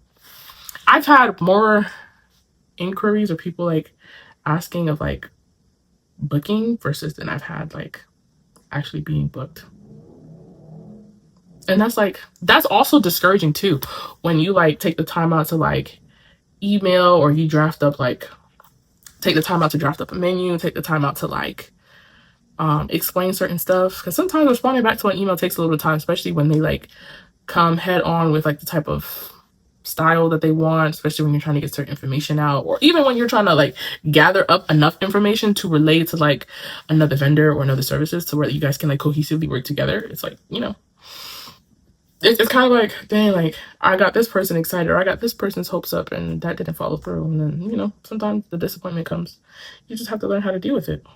I've had more inquiries or people like asking of like booking versus than I've had like actually being booked. And that's also discouraging too, when you like take the time out to like email, or you draft up like, take the time out to draft up a menu, take the time out to like explain certain stuff. Because sometimes responding back to an email takes a little time, especially when they like come head on with like the type of style that they want, especially when you're trying to get certain information out, or even when you're trying to like gather up enough information to relate to like another vendor or another services to where you guys can like cohesively work together. It's like, you know, it's kind of like, dang, like I got this person excited, or I got this person's hopes up, and that didn't follow through. And then, you know, sometimes the disappointment comes. You just have to learn how to deal with it.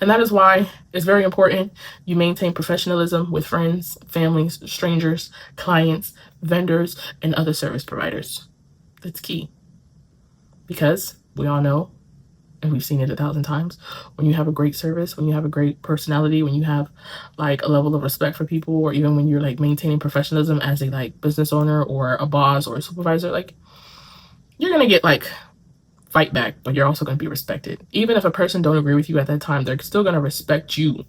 And that is why it's very important you maintain professionalism with friends, families, strangers, clients, vendors, and other service providers. That's key. Because we all know, and we've seen it 1,000 times, when you have a great service, when you have a great personality, when you have like a level of respect for people, or even when you're like maintaining professionalism as a like business owner or a boss or a supervisor, like you're gonna get like fight back, but you're also gonna be respected. Even if a person don't agree with you at that time, they're still gonna respect you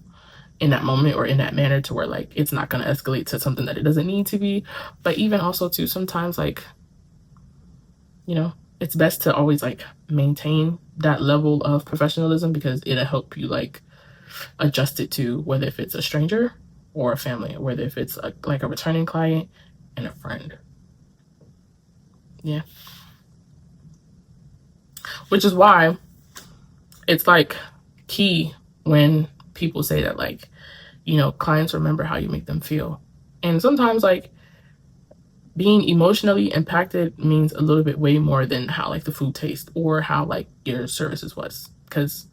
in that moment or in that manner, to where like it's not gonna escalate to something that it doesn't need to be. But even also too, sometimes like, you know, it's best to always like maintain that level of professionalism, because it'll help you like adjust it to whether if it's a stranger or a family, or whether if it's like a returning client and a friend. Yeah. Which is why it's like key when people say that like, you know, clients remember how you make them feel. And sometimes like being emotionally impacted means a little bit way more than how like the food tastes or how like your services was. Because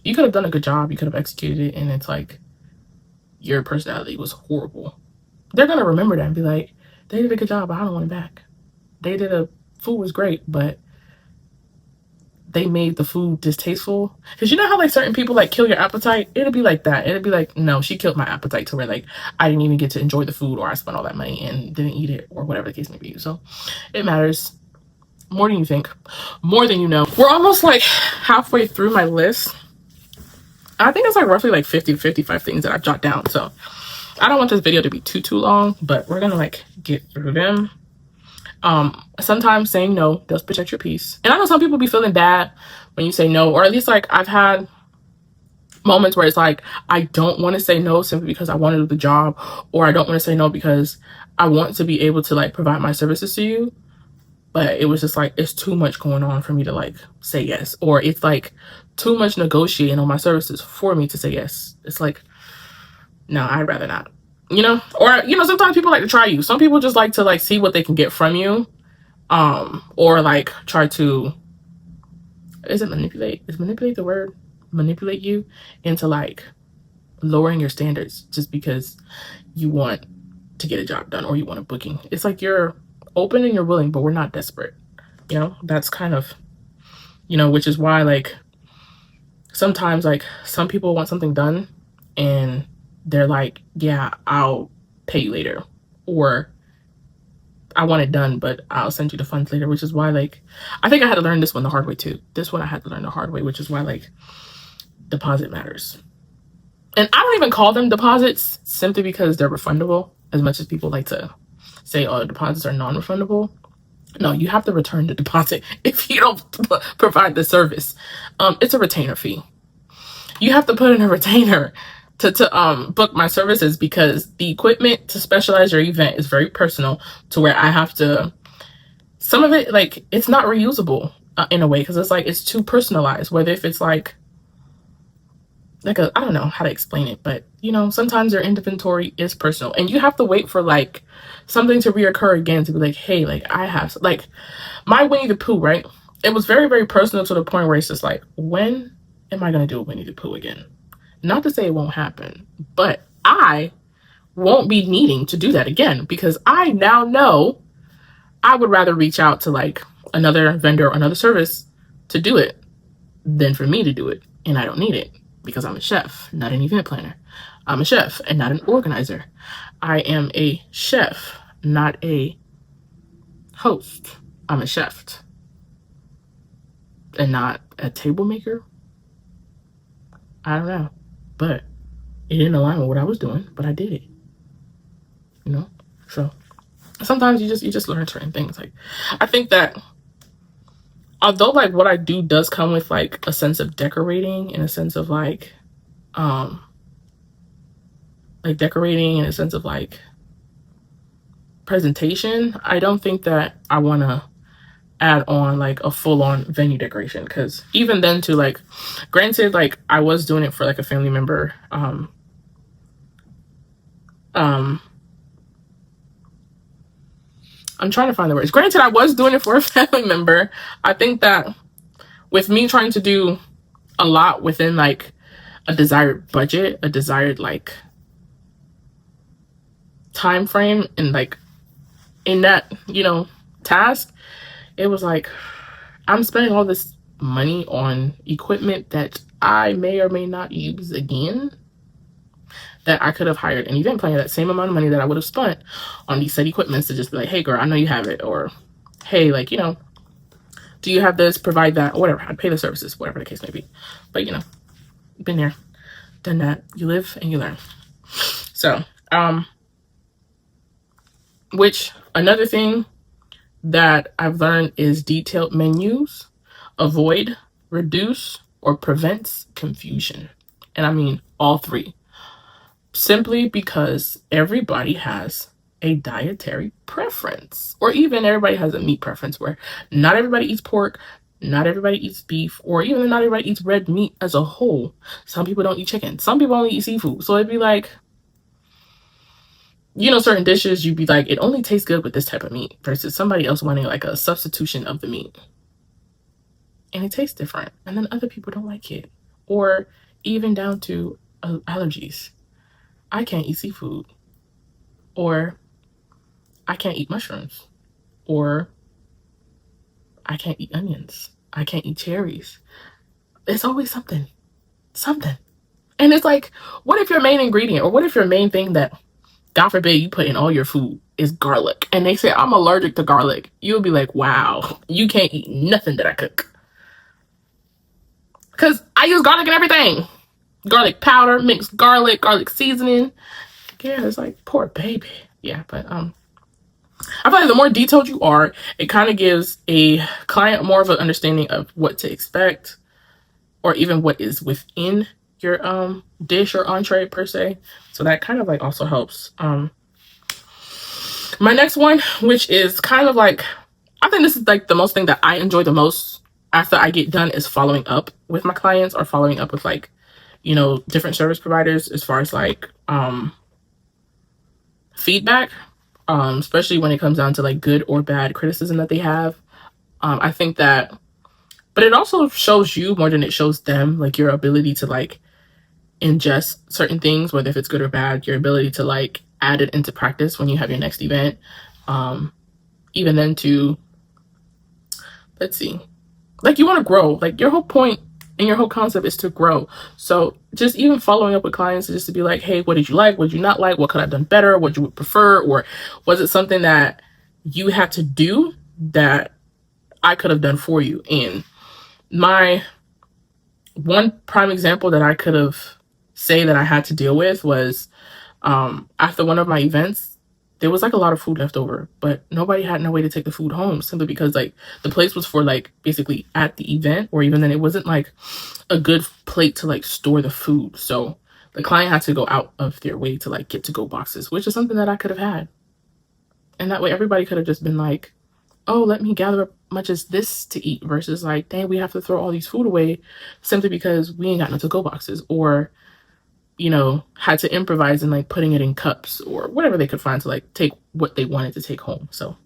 you could have done a good job, you could have executed it, and it's like your personality was horrible. They're gonna remember that and be like, they did a good job, but I don't want it back. Food was great, but they made the food distasteful. Because you know how like certain people like kill your appetite? It'll be like that. It'll be like, no, she killed my appetite to where like I didn't even get to enjoy the food, or I spent all that money and didn't eat it, or whatever the case may be. So it matters more than you think, more than you know. We're almost like halfway through my list. I think it's like roughly like 50 to 55 things that I've jotted down. So I don't want this video to be too long, but we're gonna like get through them. Sometimes saying no does protect your peace. And I know some people be feeling bad when you say no, or at least like I've had moments where it's like, I don't want to say no simply because I want to do the job, or I don't want to say no because I want to be able to like provide my services to you. But it was just like, it's too much going on for me to like say yes, or it's like too much negotiating on my services for me to say yes. It's like, no, I'd rather not, you know? Or, you know, sometimes people like to try you. Some people just like to like see what they can get from you. Or like try to, is manipulate the word? Manipulate you into like lowering your standards just because you want to get a job done or you want a booking. It's like you're open and you're willing, but we're not desperate. You know, that's kind of, you know, which is why like sometimes like some people want something done and they're like, yeah, I'll pay you later, or I want it done, but I'll send you the funds later, which is why like I think I had to learn this one the hard way too. This one I had to learn the hard way, which is why like deposit matters. And I don't even call them deposits simply because they're refundable, as much as people like to say, oh, deposits are non-refundable. No, you have to return the deposit if you don't provide the service. It's a retainer fee. You have to put in a retainer to book my services, because the equipment to specialize your event is very personal, to where I have to, some of it like it's not reusable. in a way, because it's like it's too personalized. Whether if it's like a, I don't know how to explain it, but you know, sometimes their inventory is personal and you have to wait for like something to reoccur again to be like, hey, like I have like my Winnie the Pooh, right? It was very, very personal to the point where it's just like, when am I going to do a Winnie the Pooh again? Not to say it won't happen, but I won't be needing to do that again because I now know I would rather reach out to like another vendor or another service to do it than for me to do it. And I don't need it because I'm a chef, not an event planner. I'm a chef and not an organizer. I am a chef, not a host. I'm a chef and not a table maker. I don't know, but it didn't align with what I was doing, but I did it, you know? So sometimes you just learn certain things. Like, I think that although like what I do does come with like a sense of decorating and a sense of like decorating and a sense of like presentation, I don't think that I want to add on like a full-on venue decoration, because even then too, like, granted, like I was doing it for like a family member, I'm trying to find the words. Granted, I was doing it for a family member. I think that with me trying to do a lot within like a desired budget, a desired like time frame, and like in that, you know, task, it was like I'm spending all this money on equipment that I may or may not use again, that I could have hired an event planner that same amount of money that I would have spent on these said equipments to just be like, hey girl, I know you have it, or hey, like, you know, do you have this, provide that, or whatever. I'd pay the services, whatever the case may be. But you know, been there, done that. You live and you learn. So which another thing that I've learned is detailed menus avoid, reduce, or prevents confusion. And I mean all three. Simply because everybody has a dietary preference, or even everybody has a meat preference, where not everybody eats pork, not everybody eats beef, or even not everybody eats red meat as a whole. Some people don't eat chicken. Some people only eat seafood. So it'd be like, you know, certain dishes, you'd be like, it only tastes good with this type of meat, versus somebody else wanting like a substitution of the meat. And it tastes different. And then other people don't like it. Or even down to allergies. I can't eat seafood. Or I can't eat mushrooms. Or I can't eat onions. I can't eat cherries. It's always something. Something. And it's like, what if your main ingredient, or what if your main thing that, God forbid, you put in all your food is garlic? And they say, I'm allergic to garlic. You'll be like, wow, you can't eat nothing that I cook. Because I use garlic in everything. Garlic powder, mixed garlic, garlic seasoning. Yeah, it's like, poor baby. Yeah, but I feel like the more detailed you are, it kind of gives a client more of an understanding of what to expect, or even what is within your dish or entree per se. So that kind of like also helps. My next one, which is kind of like, I think this is like the most thing that I enjoy the most after I get done, is following up with my clients, or following up with like, you know, different service providers, as far as like feedback, especially when it comes down to like good or bad criticism that they have. I think that, but it also shows you more than it shows them, like your ability to like ingest certain things, whether if it's good or bad, your ability to like add it into practice when you have your next event. Even then to, let's see, like you want to grow, like your whole point and your whole concept is to grow. So just even following up with clients, just to be like, hey, what did you like? What did you not like? What could I have done better? What you would prefer? Or was it something that you had to do that I could have done for you? And my one prime example that I could have say that I had to deal with was after one of my events, there was like a lot of food left over, but nobody had no way to take the food home, simply because like the place was for like basically at the event, or even then it wasn't like a good plate to like store the food. So the client had to go out of their way to like get to go boxes, which is something that I could have had. And that way everybody could have just been like, oh, let me gather up much as this to eat versus like, dang, we have to throw all these food away simply because we ain't got no to-go boxes, or, you know, had to improvise and like putting it in cups or whatever they could find to like take what they wanted to take home. So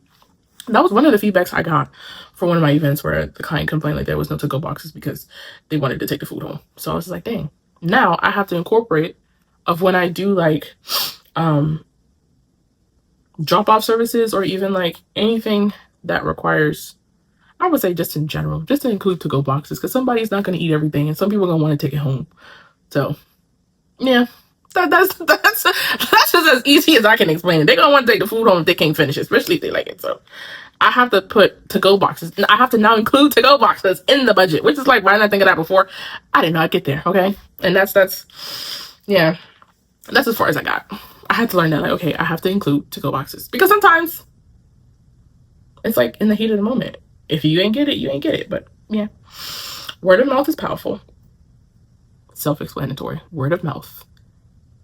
that was one of the feedbacks I got for one of my events, where the client complained like there was no to-go boxes because they wanted to take the food home. So I was like, dang, now I have to incorporate of when I do like drop-off services, or even like anything that requires, I would say just in general, just to include to-go boxes, because somebody's not going to eat everything and some people are going to want to take it home. So yeah, that's just as easy as I can explain it. They're going to want to take the food home if they can't finish it, especially if they like it. So I have to put to-go boxes. I have to now include to-go boxes in the budget, which is like, why didn't I think of that before? I didn't know I'd get there. Okay. And that's yeah, that's as far as I got. I had to learn that, like, okay, I have to include to-go boxes, because sometimes it's like in the heat of the moment. If you ain't get it, you ain't get it. But yeah, word of mouth is powerful. Self-explanatory. Word of mouth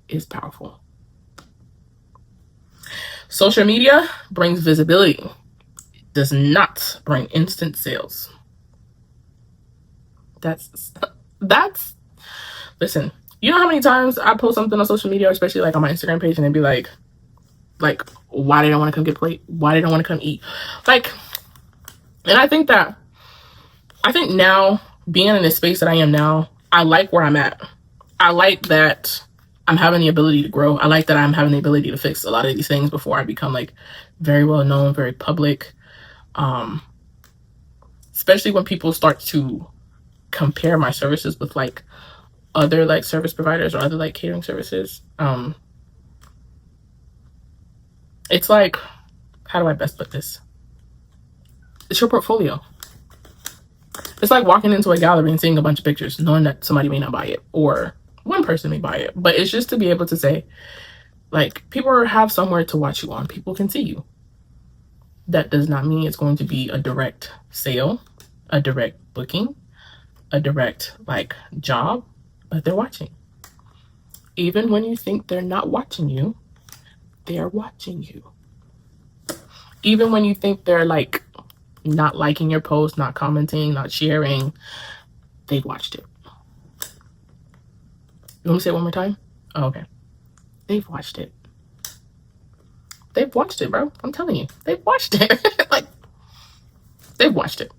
is powerful. Social media brings visibility. It does not bring instant sales. That's listen, you know how many times I post something on social media, especially like on my Instagram page, and it'd be like why they don't want to come get a plate, why they don't want to come eat, like. And I think now, being in this space that I am now, I like where I'm at. I like that I'm having the ability to grow. I like that I'm having the ability to fix a lot of these things before I become like very well known, very public. Especially when people start to compare my services with like other like service providers or other like catering services. It's like, how do I best put this? It's your portfolio. It's like walking into a gallery and seeing a bunch of pictures, knowing that somebody may not buy it, or one person may buy it. But it's just to be able to say, like, people have somewhere to watch you on. People can see you. That does not mean it's going to be a direct sale, a direct booking, a direct, like, job, but they're watching. Even when you think they're not watching you, they're watching you. Even when you think they're, like, not liking your post, not commenting, not sharing, they've watched it. You want me to say it one more time? Oh, okay. They've watched it. They've watched it, bro. I'm telling you. They've watched it. Like, they've watched it.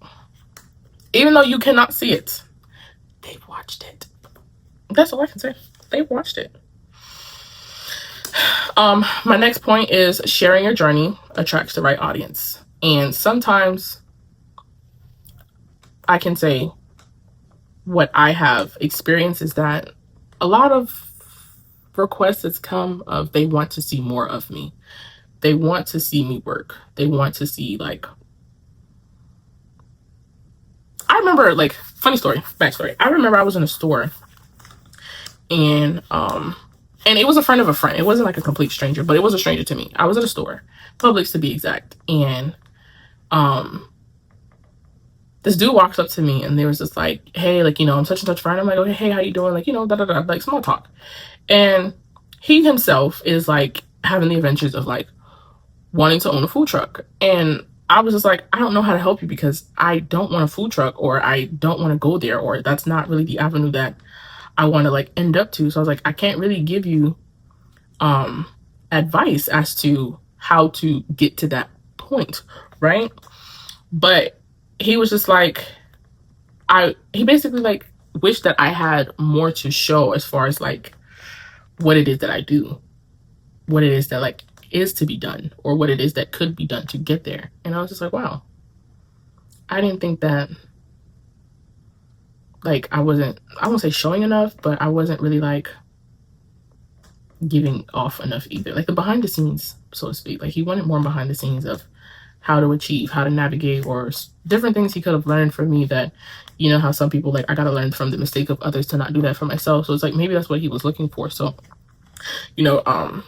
Even though you cannot see it, they've watched it. That's all I can say. They've watched it. My next point is sharing your journey attracts the right audience. And sometimes I can say what I have experienced is that a lot of requests that's come of, they want to see more of me. They want to see me work. They want to see, like, I remember, like, funny story, backstory. I remember I was in a store, and it was a friend of a friend. It wasn't like a complete stranger, but it was a stranger to me. I was at a store, Publix to be exact, and this dude walks up to me, and there was just like, hey, like, you know, I'm such and such friend. I'm like, okay, hey, how you doing? Like, you know, like small talk. And he himself is like having the adventures of like wanting to own a food truck. And I was just like, I don't know how to help you, because I don't want a food truck, or I don't want to go there, or that's not really the avenue that I want to like end up to. So I was like, I can't really give you advice as to how to get to that point, right? But he was just like, he basically like wished that I had more to show as far as like what it is that I do, what it is that like is to be done, or what it is that could be done to get there. And I was just like, wow, I didn't think that, like, I won't say showing enough, but I wasn't really like giving off enough either, like the behind the scenes, so to speak. Like, he wanted more behind the scenes of how to achieve, how to navigate, or different things he could have learned from me that, you know, how some people, like, I gotta learn from the mistake of others to not do that for myself. So it's like, maybe that's what he was looking for. So, you know,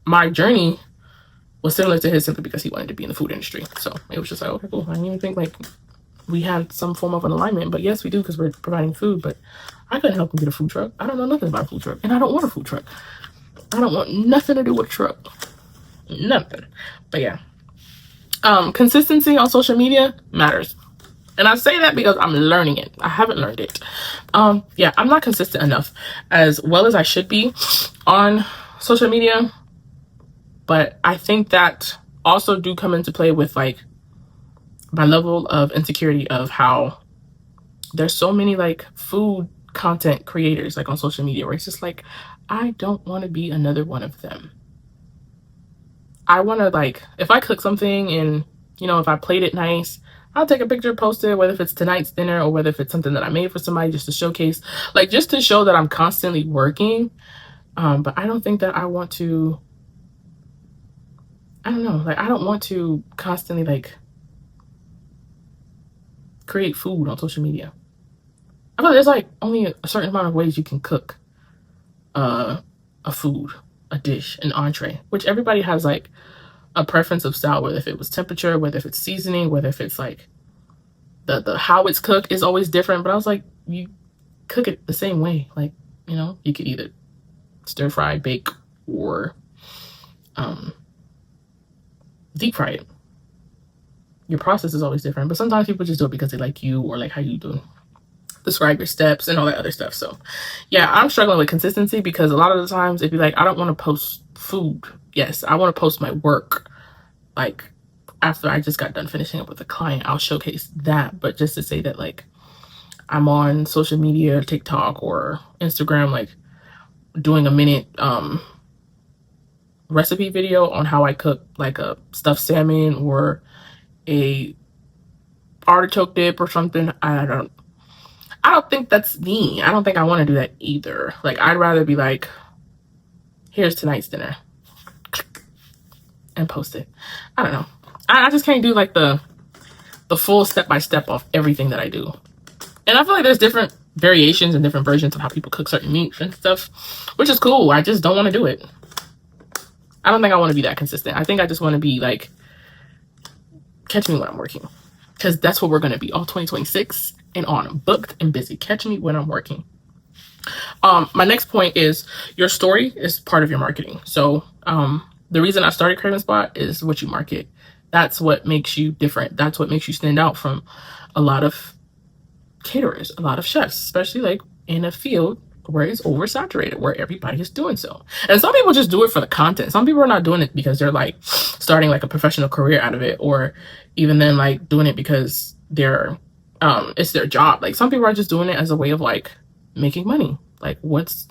my journey was similar to his simply because he wanted to be in the food industry. So it was just like, okay, cool. I didn't even think like we had some form of an alignment, but yes, we do, because we're providing food. But I couldn't help him get a food truck. I don't know nothing about a food truck, and I don't want a food truck. I don't want nothing to do with a truck, nothing. But yeah, Consistency on social media matters. And I say that because I'm learning it. I haven't learned it. Yeah, I'm not consistent enough as well as I should be on social media. But I think that also do come into play with like my level of insecurity of how there's so many like food content creators like on social media where it's just like, I don't want to be another one of them. I want to like, if I cook something and, you know, if I played it nice, I'll take a picture, post it, whether if it's tonight's dinner or whether if it's something that I made for somebody just to showcase, like just to show that I'm constantly working. But I don't think that I want to, I don't know, like I don't want to constantly like create food on social media. I feel like there's like only a certain amount of ways you can cook a food, a dish, an entree, which everybody has like a preference of style, whether if it was temperature, whether if it's seasoning, whether if it's like the how it's cooked is always different. But I was like, you cook it the same way. Like, you know, you could either stir fry, bake, or deep fry it. Your process is always different, but sometimes people just do it because they like you or like how you do describe your steps and all that other stuff. So yeah, I'm struggling with consistency because a lot of the times it'd be like, I don't want to post food. Yes, I want to post my work. Like after I just got done finishing up with a client, I'll showcase that. But just to say that like I'm on social media, TikTok or Instagram, like doing a minute recipe video on how I cook like a stuffed salmon or a artichoke dip or something. I don't think that's me. I don't think I want to do that either. Like I'd rather be like, here's tonight's dinner and post it. I don't know. I just can't do like the full step-by-step of everything that I do. And I feel like there's different variations and different versions of how people cook certain meats and stuff, which is cool. I just don't want to do it. I don't think I want to be that consistent. I think I just want to be like, catch me when I'm working. Because that's what we're going to be all 2026 and on. I'm booked and busy. Catch me when I'm working. My next point is your story is part of your marketing. So the reason I started Craven Spot is what you market. That's what makes you different. That's what makes you stand out from a lot of caterers, a lot of chefs, especially like in a field where it's oversaturated, where everybody is doing so. And some people just do it for the content. Some people are not doing it because they're like starting like a professional career out of it, or even then like doing it because they're it's their job. Like some people are just doing it as a way of like making money. Like what's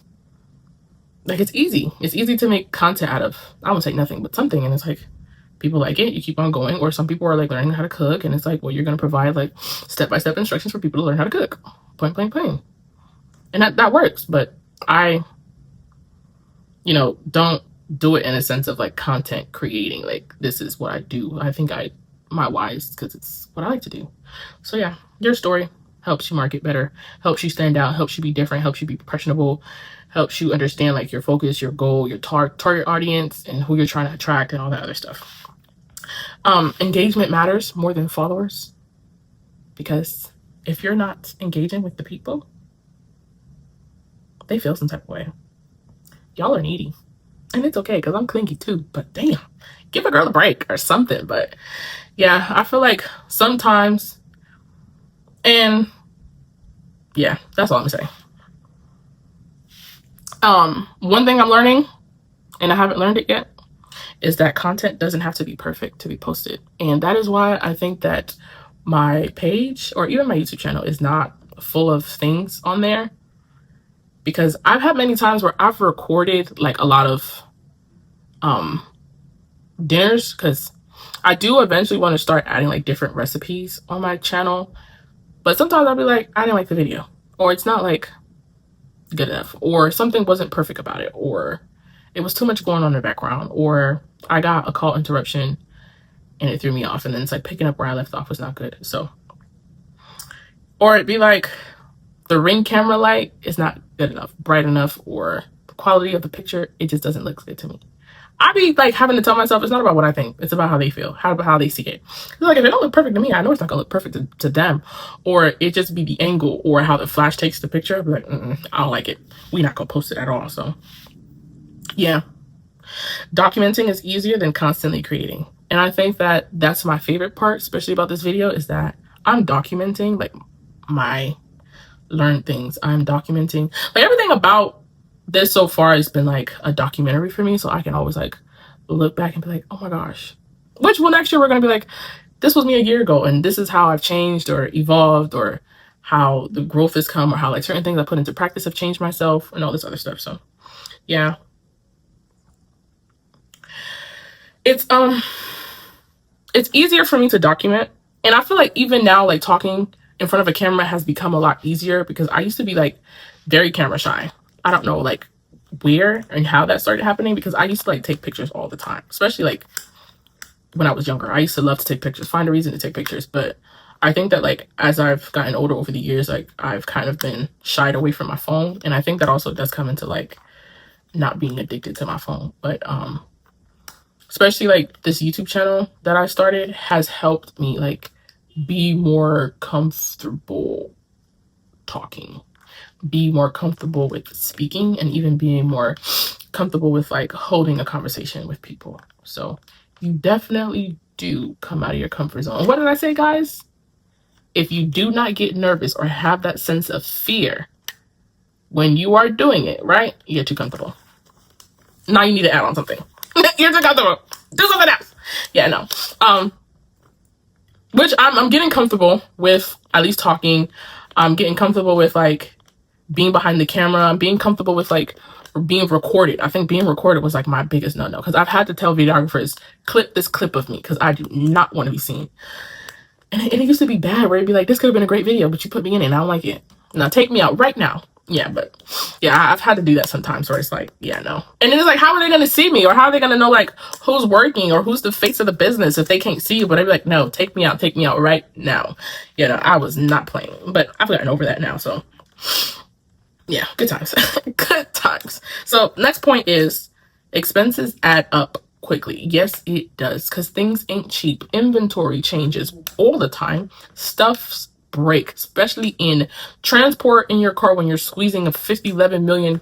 like, it's easy. It's easy to make content out of, I won't say nothing, but something. And it's like, people like it, you keep on going. Or some people are like learning how to cook, and it's like, well, you're going to provide like step-by-step instructions for people to learn how to cook. Point, blank, plain. And that works. But I, you know, don't do it in a sense of like content creating. Like, this is what I do. I think my why is because it's what I like to do. So yeah, your story helps you market better, helps you stand out, helps you be different, helps you be impressionable, helps you understand like your focus, your goal, your target audience, and who you're trying to attract and all that other stuff. Engagement matters more than followers, because if you're not engaging with the people, they feel some type of way. Y'all are needy, and it's okay because I'm clingy too, but damn, give a girl a break or something. But yeah, I feel like sometimes, and yeah, that's all I'm saying. One thing I'm learning, and I haven't learned it yet, is that content doesn't have to be perfect to be posted. And that is why I think that my page or even my YouTube channel is not full of things on there, because I've had many times where I've recorded like a lot of dinners, because I do eventually want to start adding like different recipes on my channel. But sometimes I'll be like, I didn't like the video, or it's not like good enough, or something wasn't perfect about it, or it was too much going on in the background, or I got a call interruption and it threw me off, and then it's like picking up where I left off was not good. So, or it'd be like the ring camera light is not good enough, bright enough, or the quality of the picture, it just doesn't look good to me. I'd be like having to tell myself it's not about what I think, it's about how they feel, how they see it. It's like, if it don't look perfect to me, I know it's not gonna look perfect to them. Or it just be the angle or how the flash takes the picture. I'd be like, I don't like it, we not gonna post it at all. So yeah, documenting is easier than constantly creating. And I think that that's my favorite part, especially about this video, is that I'm documenting like my learned things. I'm documenting like everything about this so far has been like a documentary for me. So I can always like look back and be like, oh my gosh, which one next year we're going to be like, this was me a year ago and this is how I've changed or evolved, or how the growth has come, or how like certain things I put into practice have changed myself and all this other stuff. So yeah, it's easier for me to document. And I feel like even now, like talking in front of a camera has become a lot easier, because I used to be like very camera shy. I don't know like where and how that started happening, because I used to like take pictures all the time, especially like when I was younger. I used to love to take pictures, find a reason to take pictures. But I think that like as I've gotten older over the years, like I've kind of been shied away from my phone. And I think that also does come into like not being addicted to my phone. But especially like this YouTube channel that I started has helped me like be more comfortable talking, be more comfortable with speaking, and even being more comfortable with like holding a conversation with people. So you definitely do come out of your comfort zone. What did I say, guys? If you do not get nervous or have that sense of fear when you are doing it, right? You're too comfortable. Now you need to add on something. You're too comfortable. Do something else. Yeah, no. Which I'm getting comfortable with, at least talking. I'm getting comfortable with like being behind the camera. I'm being comfortable with like being recorded. I think being recorded was like my biggest no-no, because I've had to tell videographers, clip this clip of me, because I do not want to be seen. And it used to be bad, where it'd be like, this could have been a great video, but you put me in it and I don't like it. Now take me out right now. Yeah, but yeah, I've had to do that sometimes, where it's like, yeah, no. And then it's like, how are they going to see me? Or how are they going to know like who's working or who's the face of the business if they can't see you? But I'd be like, no, take me out right now. You know, I was not playing, but I've gotten over that now. So yeah, good times. Good times. So next point is expenses add up quickly. Yes, it does, because things ain't cheap. Inventory changes all the time. Stuff's break, especially in transport in your car when you're squeezing a 11 million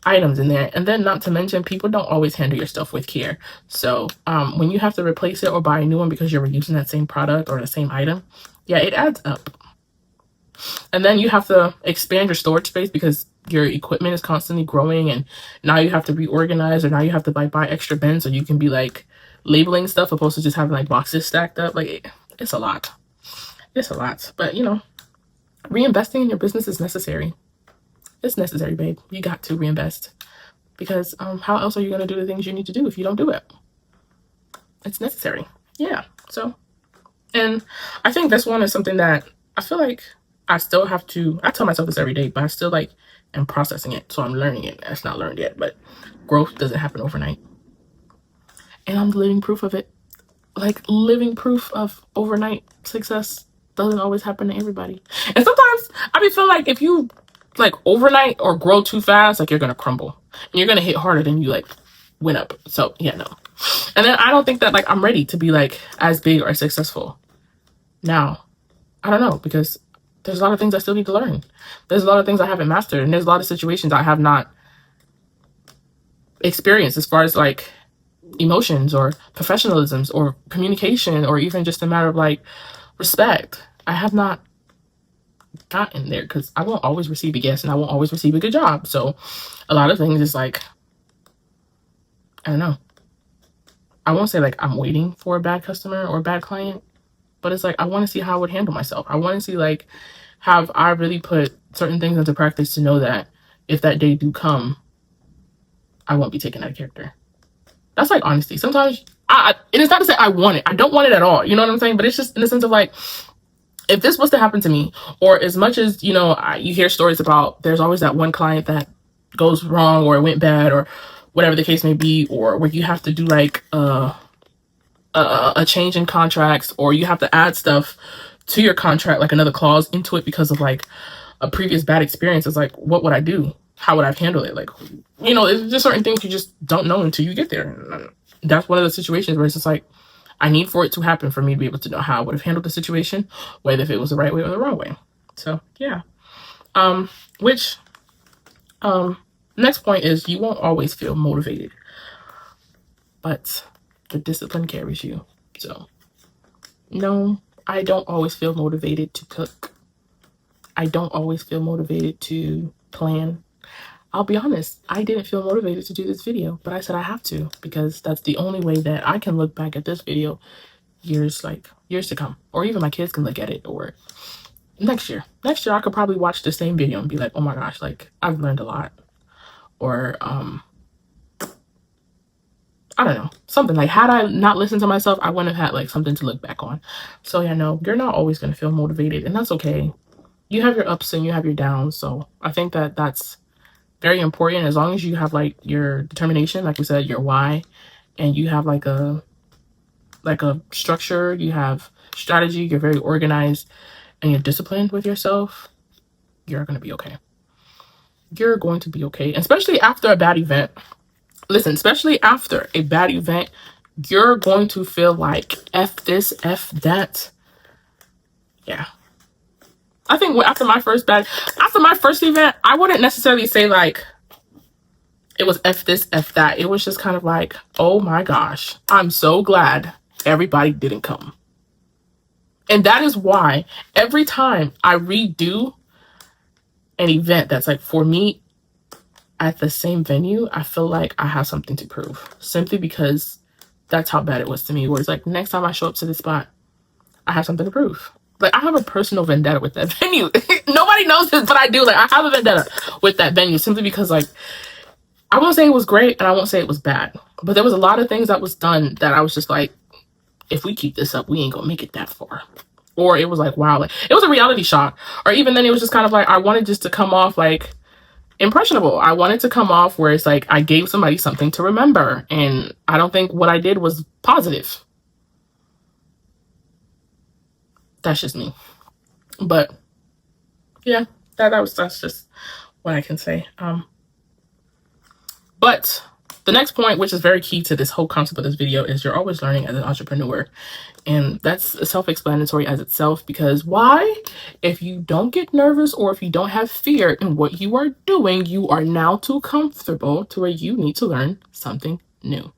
items in there. And then not to mention, people don't always handle your stuff with care. So when you have to replace it or buy a new one because you're reusing that same product or the same item, yeah, it adds up. And then you have to expand your storage space because your equipment is constantly growing, and now you have to reorganize, or now you have to like buy extra bins so you can be like labeling stuff opposed to just having like boxes stacked up. Like it's a lot. It's a lot. But you know, reinvesting in your business is necessary. It's necessary, babe. You got to reinvest, because how else are you going to do the things you need to do if you don't do it? It's necessary. Yeah. So, and I think this one is something that I feel like I still have to, I tell myself this every day, but I still like am processing it. So I'm learning it. It's not learned yet, but growth doesn't happen overnight. And I'm living proof of it. Like living proof of overnight success doesn't always happen to everybody. And sometimes I be feel like if you like overnight or grow too fast, like you're going to crumble and you're going to hit harder than you like went up. So yeah, no. And then I don't think that like I'm ready to be like as big or as successful now. I don't know, because there's a lot of things I still need to learn. There's a lot of things I haven't mastered, and there's a lot of situations I have not experienced as far as like emotions or professionalisms or communication, or even just a matter of like respect. I have not gotten there, because I won't always receive a yes and I won't always receive a good job. So a lot of things is like, I don't know. I won't say like I'm waiting for a bad customer or a bad client, but it's like I want to see how I would handle myself. I want to see like, have I really put certain things into practice to know that if that day do come, I won't be taken out of character. That's like honesty. Sometimes and it's not to say I want it. I don't want it at all. You know what I'm saying? But it's just in the sense of like, if this was to happen to me, or as much as, you know, you hear stories about, there's always that one client that goes wrong or it went bad or whatever the case may be, or where you have to do like a change in contracts, or you have to add stuff to your contract, like another clause into it because of like a previous bad experience. It's like, what would I do? How would I handle it? Like, you know, there's just certain things you just don't know until you get there. And that's one of the situations where it's just like, I need for it to happen for me to be able to know how I would have handled the situation, whether if it was the right way or the wrong way. So yeah. Next point is, you won't always feel motivated, but the discipline carries you. So no, I don't always feel motivated to cook. I don't always feel motivated to plan. I'll be honest, I didn't feel motivated to do this video, but I said I have to because that's the only way that I can look back at this video years to come, or even my kids can look at it, or next year I could probably watch the same video and be like, oh my gosh, like I've learned a lot. Or I don't know, something like, had I not listened to myself, I wouldn't have had like something to look back on. So yeah, no, you're not always going to feel motivated, and that's okay. You have your ups and you have your downs. So I think that that's very important. As long as you have like your determination, like we said, your why, and you have like a structure, you have strategy, you're very organized, and you're disciplined with yourself, you're going to be okay. You're going to be okay. Especially after a bad event. Listen, especially after a bad event, you're going to feel like F this, F that. Yeah. I think after my first event, I wouldn't necessarily say like it was F this, F that. It was just kind of like, oh my gosh, I'm so glad everybody didn't come. And that is why every time I redo an event that's like for me at the same venue, I feel like I have something to prove, simply because that's how bad it was to me. Where it's like, next time I show up to this spot, I have something to prove. Like, I have a personal vendetta with that venue. Nobody knows this, but I do. Like, I have a vendetta with that venue simply because, like, I won't say it was great and I won't say it was bad, but there was a lot of things that was done that I was just like, if we keep this up, we ain't gonna make it that far. Or it was like, wow, like, it was a reality shock. Or even then, it was just kind of like, I wanted just to come off like impressionable. I wanted to come off where it's like I gave somebody something to remember, and I don't think what I did was positive. That's just me. But yeah, that's just what I can say. But the next point, which is very key to this whole concept of this video, is you're always learning as an entrepreneur. And that's self-explanatory as itself, because why? If you don't get nervous or if you don't have fear in what you are doing, you are now too comfortable to where you need to learn something new.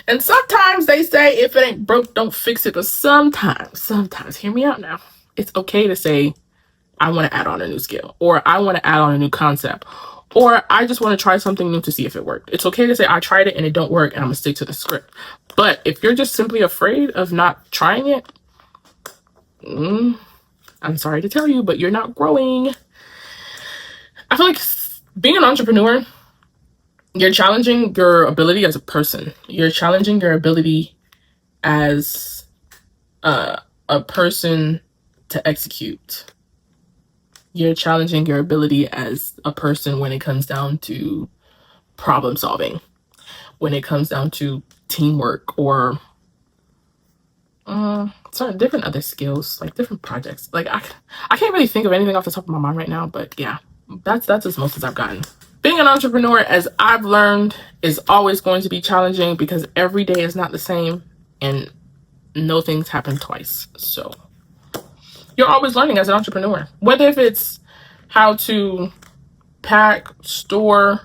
And sometimes they say, if it ain't broke, don't fix it. But sometimes, hear me out now. It's okay to say, I want to add on a new skill, or I want to add on a new concept, or I just want to try something new to see if it worked. It's okay to say, I tried it and it don't work and I'm gonna stick to the script. But if you're just simply afraid of not trying it, I'm sorry to tell you, but you're not growing. I feel like being an entrepreneur, you're challenging your ability as a person. You're challenging your ability as a person to execute. You're challenging your ability as a person when it comes down to problem solving, when it comes down to teamwork, or certain different other skills, like different projects. Like I can't really think of anything off the top of my mind right now, but yeah, that's as most as I've gotten. Being an entrepreneur, as I've learned, is always going to be challenging because every day is not the same and no things happen twice. So you're always learning as an entrepreneur, whether if it's how to pack, store,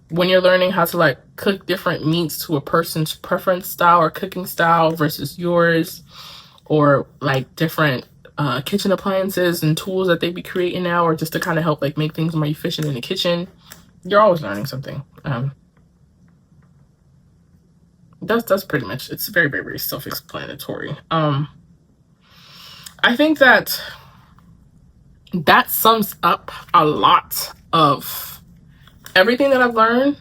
when you're learning how to like cook different meats to a person's preference style or cooking style versus yours, or like different kitchen appliances and tools that they be creating now, or just to kind of help like make things more efficient in the kitchen. You're always learning something. That's pretty much, it's very, very, very self-explanatory. I think that sums up a lot of everything that I've learned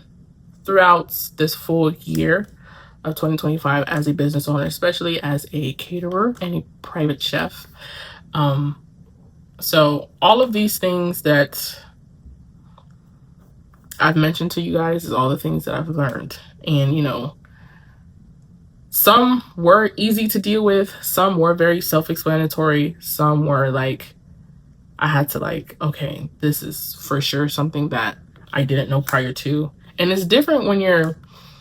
throughout this full year of 2025 as a business owner, especially as a caterer and a private chef. So all of these things that I've mentioned to you guys is all the things that I've learned. And, you know, some were easy to deal with. Some were very self-explanatory. Some were like, I had to like, okay, this is for sure something that I didn't know prior to. And it's different when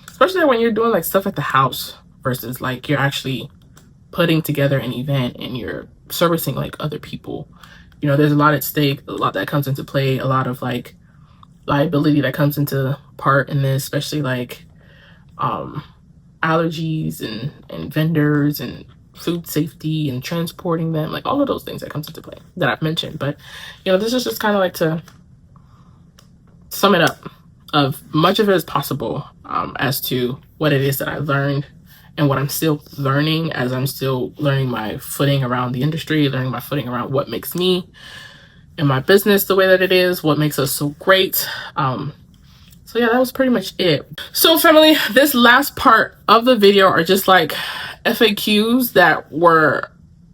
especially when you're doing like stuff at the house versus like you're actually putting together an event and you're servicing like other people. You know, there's a lot at stake, a lot that comes into play, a lot of like liability that comes into part in this, especially like, I allergies and vendors and food safety and transporting them, like all of those things that comes into play that I've mentioned. But this is just kind of like to sum it up of much of it as possible, as to what it is that I learned and what I'm still learning as I'm still learning my footing around the industry, learning my footing around what makes me and my business the way that it is, what makes us so great. So yeah, that was pretty much it. So family, this last part of the video are just like FAQs that were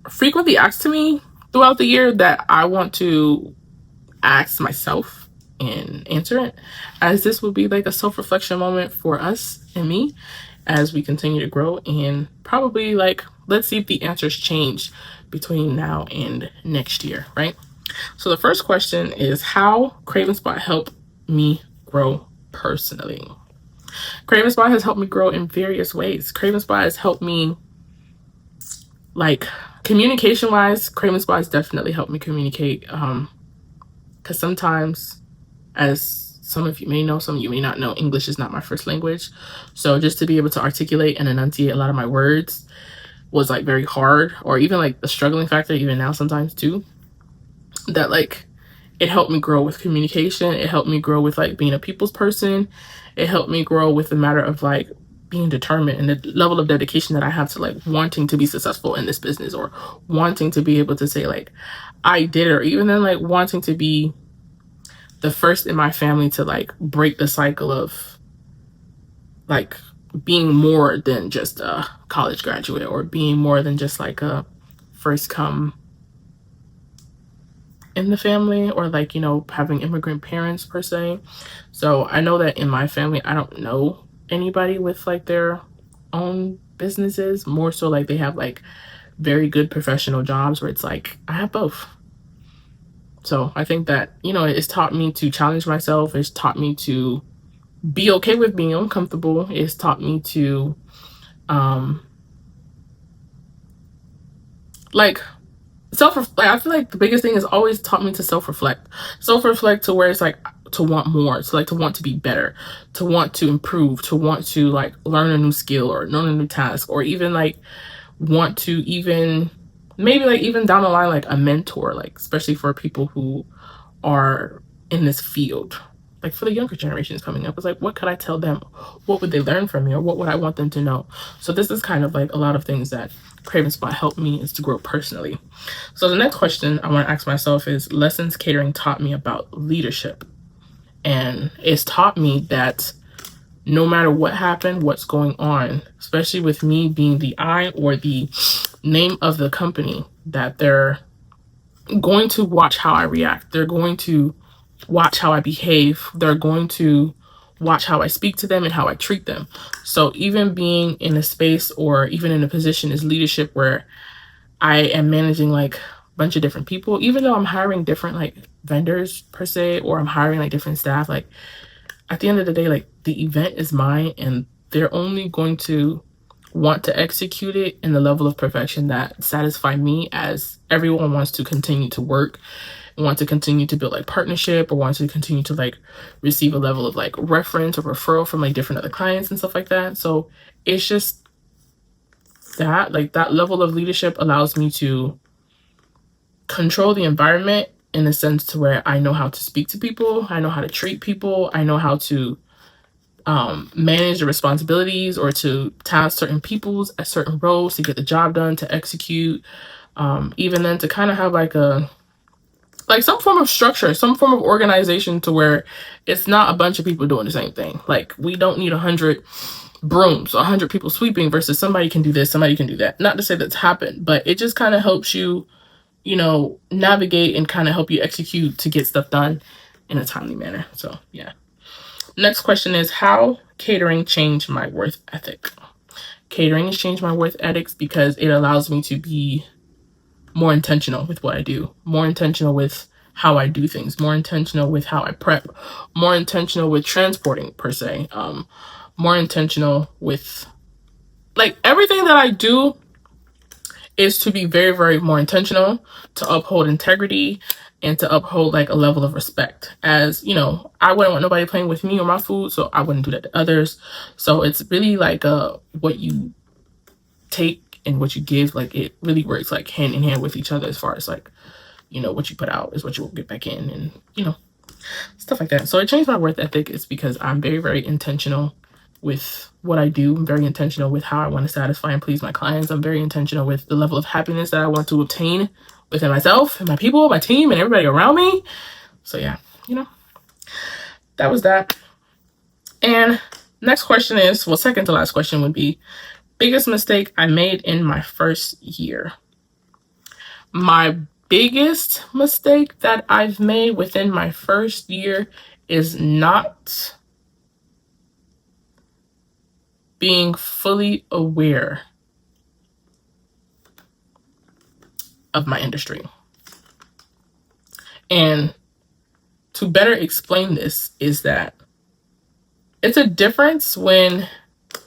frequently asked to me throughout the year that I want to ask myself and answer it, as this will be like a self-reflection moment for us and me as we continue to grow, and probably like, let's see if the answers change between now and next year, right? So the first question is, how Craven Spot helped me grow personally? Craven Spot has helped me grow in various ways. Craven Spot has helped me, like, communication wise, Craven Spot has definitely helped me communicate, because sometimes, as some of you may know, some of you may not know, English is not my first language. So just to be able to articulate and enunciate a lot of my words was like very hard, or even like a struggling factor even now sometimes too. That like, it helped me grow with communication. It helped me grow with like being a people's person. It helped me grow with the matter of like being determined and the level of dedication that I have to like wanting to be successful in this business, or wanting to be able to say like, I did it, or even then like wanting to be the first in my family to like break the cycle of like being more than just a college graduate, or being more than just like a first come in the family, or like, having immigrant parents per se. So I know that in my family, I don't know anybody with like their own businesses, more so like they have like very good professional jobs, where it's like I have both. So I think that, it's taught me to challenge myself. It's taught me to be okay with being uncomfortable. It's taught me to, like I feel like the biggest thing is always taught me to self-reflect to where it's like to want more, to like to want to be better, to want to improve, to want to like learn a new skill or learn a new task, or even like want to even maybe like even down the line like a mentor, like especially for people who are in this field, like for the younger generations coming up. It's like, what could I tell them? What would they learn from me, or what would I want them to know? So this is kind of like a lot of things that Craven Spot helped me is to grow personally. So the next question I want to ask myself is, lessons catering taught me about leadership. And it's taught me that no matter what happened, what's going on, especially with me being the I or the name of the company, that they're going to watch how I react. They're going to watch how I behave. They're going to watch how I speak to them and how I treat them. So even being in a space or even in a position as leadership where I am managing like a bunch of different people, even though I'm hiring different like vendors per se, or I'm hiring like different staff, like at the end of the day, like the event is mine, and they're only going to want to execute it in the level of perfection that satisfy me, as everyone wants to continue to work, want to continue to build like partnership, or want to continue to like receive a level of like reference or referral from like different other clients and stuff like that. So it's just that like that level of leadership allows me to control the environment in a sense to where I know how to speak to people, I know how to treat people, I know how to manage the responsibilities, or to task certain people's at certain roles to get the job done, to execute, even then to kind of have like some form of structure, some form of organization, to where it's not a bunch of people doing the same thing. Like we don't need 100 brooms, 100 people sweeping versus somebody can do this, somebody can do that. Not to say that's happened, but it just kind of helps you, navigate and kind of help you execute to get stuff done in a timely manner. So yeah. Next question is, how catering changed my work ethic. Catering has changed my work ethics because it allows me to be more intentional with what I do, more intentional with how I do things, more intentional with how I prep, more intentional with transporting per se, more intentional with like everything that I do is to be very, very more intentional, to uphold integrity and to uphold like a level of respect. As you know, I wouldn't want nobody playing with me or my food, so I wouldn't do that to others. So it's really like what you take and what you give, like it really works like hand in hand with each other, as far as like, you know, what you put out is what you will get back in, and you know, stuff like that. So it changed my work ethic is because I'm very, very intentional with what I do. I'm very intentional with how I want to satisfy and please my clients. I'm very intentional with the level of happiness that I want to obtain within myself and my people, my team, and everybody around me. So yeah, you know, that was that. And next question is, well, second to last question would be, biggest mistake I made in my first year. My biggest mistake that I've made within my first year is not being fully aware of my industry. And to better explain this is that it's a difference when,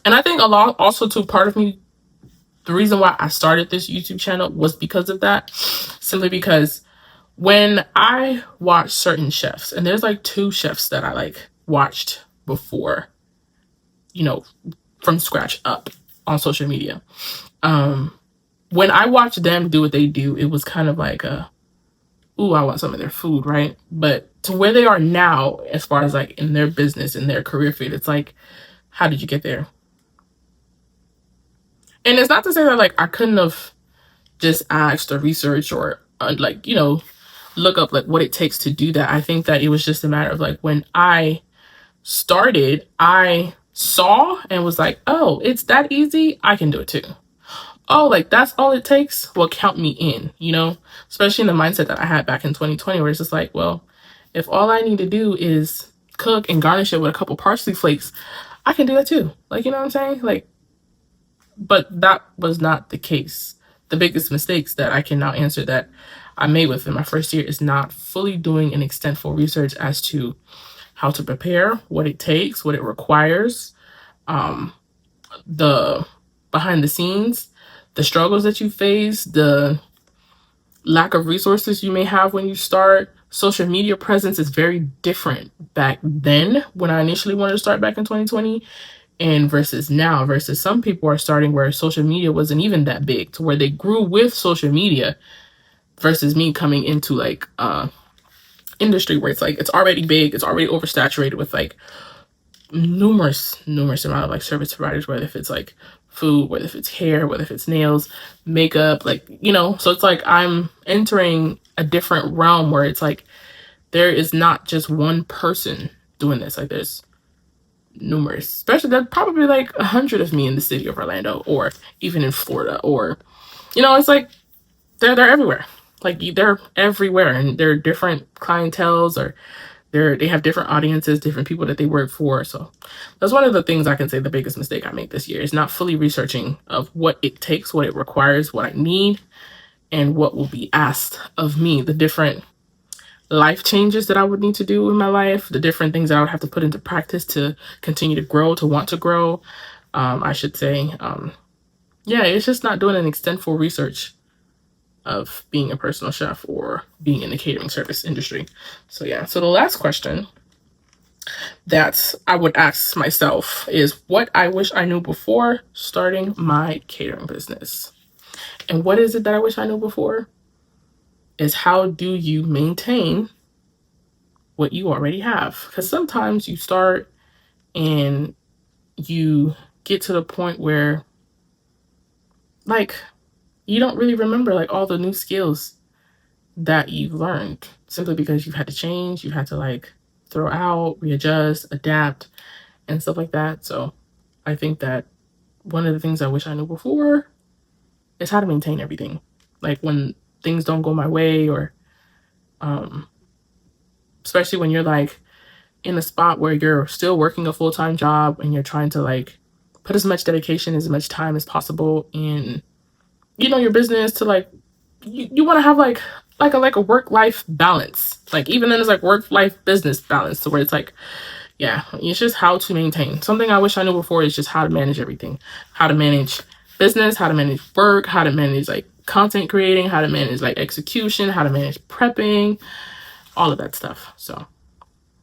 and I think along also to part of me, the reason why I started this YouTube channel was because of that, simply because when I watch certain chefs, and there's like 2 chefs that I like watched before, you know, from scratch up on social media. When I watched them do what they do, it was kind of like ooh, I want some of their food, right? But to where they are now, as far as like in their business, in their career field, it's like, how did you get there? And it's not to say that like I couldn't have just asked or researched or like, you know, look up like what it takes to do that. I think that it was just a matter of like, when I started, I saw and was like, oh, it's that easy, I can do it too. Oh, like that's all it takes, well, count me in, you know, especially in the mindset that I had back in 2020, where it's just like, well, if all I need to do is cook and garnish it with a couple parsley flakes, I can do that too. Like, you know what I'm saying? Like, but that was not the case. The biggest mistakes that I can now answer that I made within my first year is not fully doing an extensive research as to how to prepare, what it takes, what it requires, the behind the scenes, the struggles that you face, the lack of resources you may have when you start. Social media presence is very different back then when I initially wanted to start back in 2020 and versus now, versus some people are starting where social media wasn't even that big, to where they grew with social media, versus me coming into like industry where it's like it's already big, it's already oversaturated with like numerous amount of like service providers, whether if it's like food, whether if it's hair, whether if it's nails, makeup, like, you know. So it's like I'm entering a different realm where it's like there is not just one person doing this. Like there's numerous, especially there's probably like 100 of me in the city of Orlando, or even in Florida, or, you know, it's like they're everywhere. Like they're everywhere, and they're different clienteles, or they have different audiences, different people that they work for. So that's one of the things I can say the biggest mistake I made this year is not fully researching of what it takes, what it requires, what I need, and what will be asked of me, the different life changes that I would need to do in my life, the different things that I would have to put into practice to continue to grow, to want to grow, I should say. Yeah, it's just not doing an extensive research of being a personal chef or being in the catering service industry. So yeah, so the last question that I would ask myself is what I wish I knew before starting my catering business. And what is it that I wish I knew before? Is how do you maintain what you already have? Because sometimes you start and you get to the point where like you don't really remember like all the new skills that you've learned, simply because you've had to change, you've had to like throw out, readjust, adapt, and stuff like that. So I think that one of the things I wish I knew before is how to maintain everything. Like when things don't go my way, or especially when you're like in a spot where you're still working a full-time job and you're trying to like put as much dedication, as much time as possible in, you know, your business, to like you want to have like a work-life balance. Like even then it's like work-life business balance, to where it's like, yeah, it's just how to maintain. Something I wish I knew before is just how to manage everything, how to manage business, how to manage work, how to manage like content creating, how to manage like execution, how to manage prepping, all of that stuff. So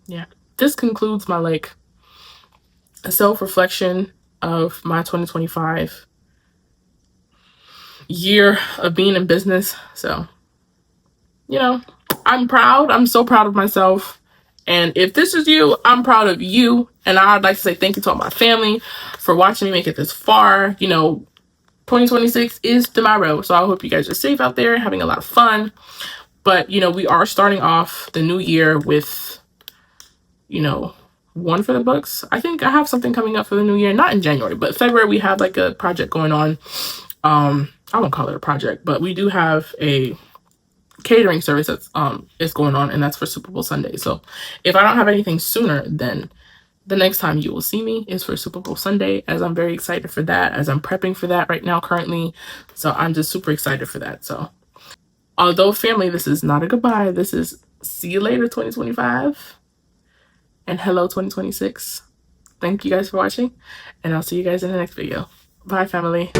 yeah, this concludes my like self-reflection of my 2025 year of being in business. So, you know, I'm proud. I'm so proud of myself. And if this is you, I'm proud of you. And I'd like to say thank you to all my family for watching me make it this far. You know, 2026 is tomorrow. So I hope you guys are safe out there, having a lot of fun. But, you know, we are starting off the new year with, you know, one for the books. I think I have something coming up for the new year, not in January, but February we have like a project going on. I won't call it a project, but we do have a catering service that's is going on, and that's for Super Bowl Sunday. So if I don't have anything sooner, then the next time you will see me is for Super Bowl Sunday, as I'm very excited for that, as I'm prepping for that right now currently. So I'm just super excited for that. So although family, this is not a goodbye, this is see you later 2025 and hello 2026. Thank you guys for watching, and I'll see you guys in the next video. Bye family.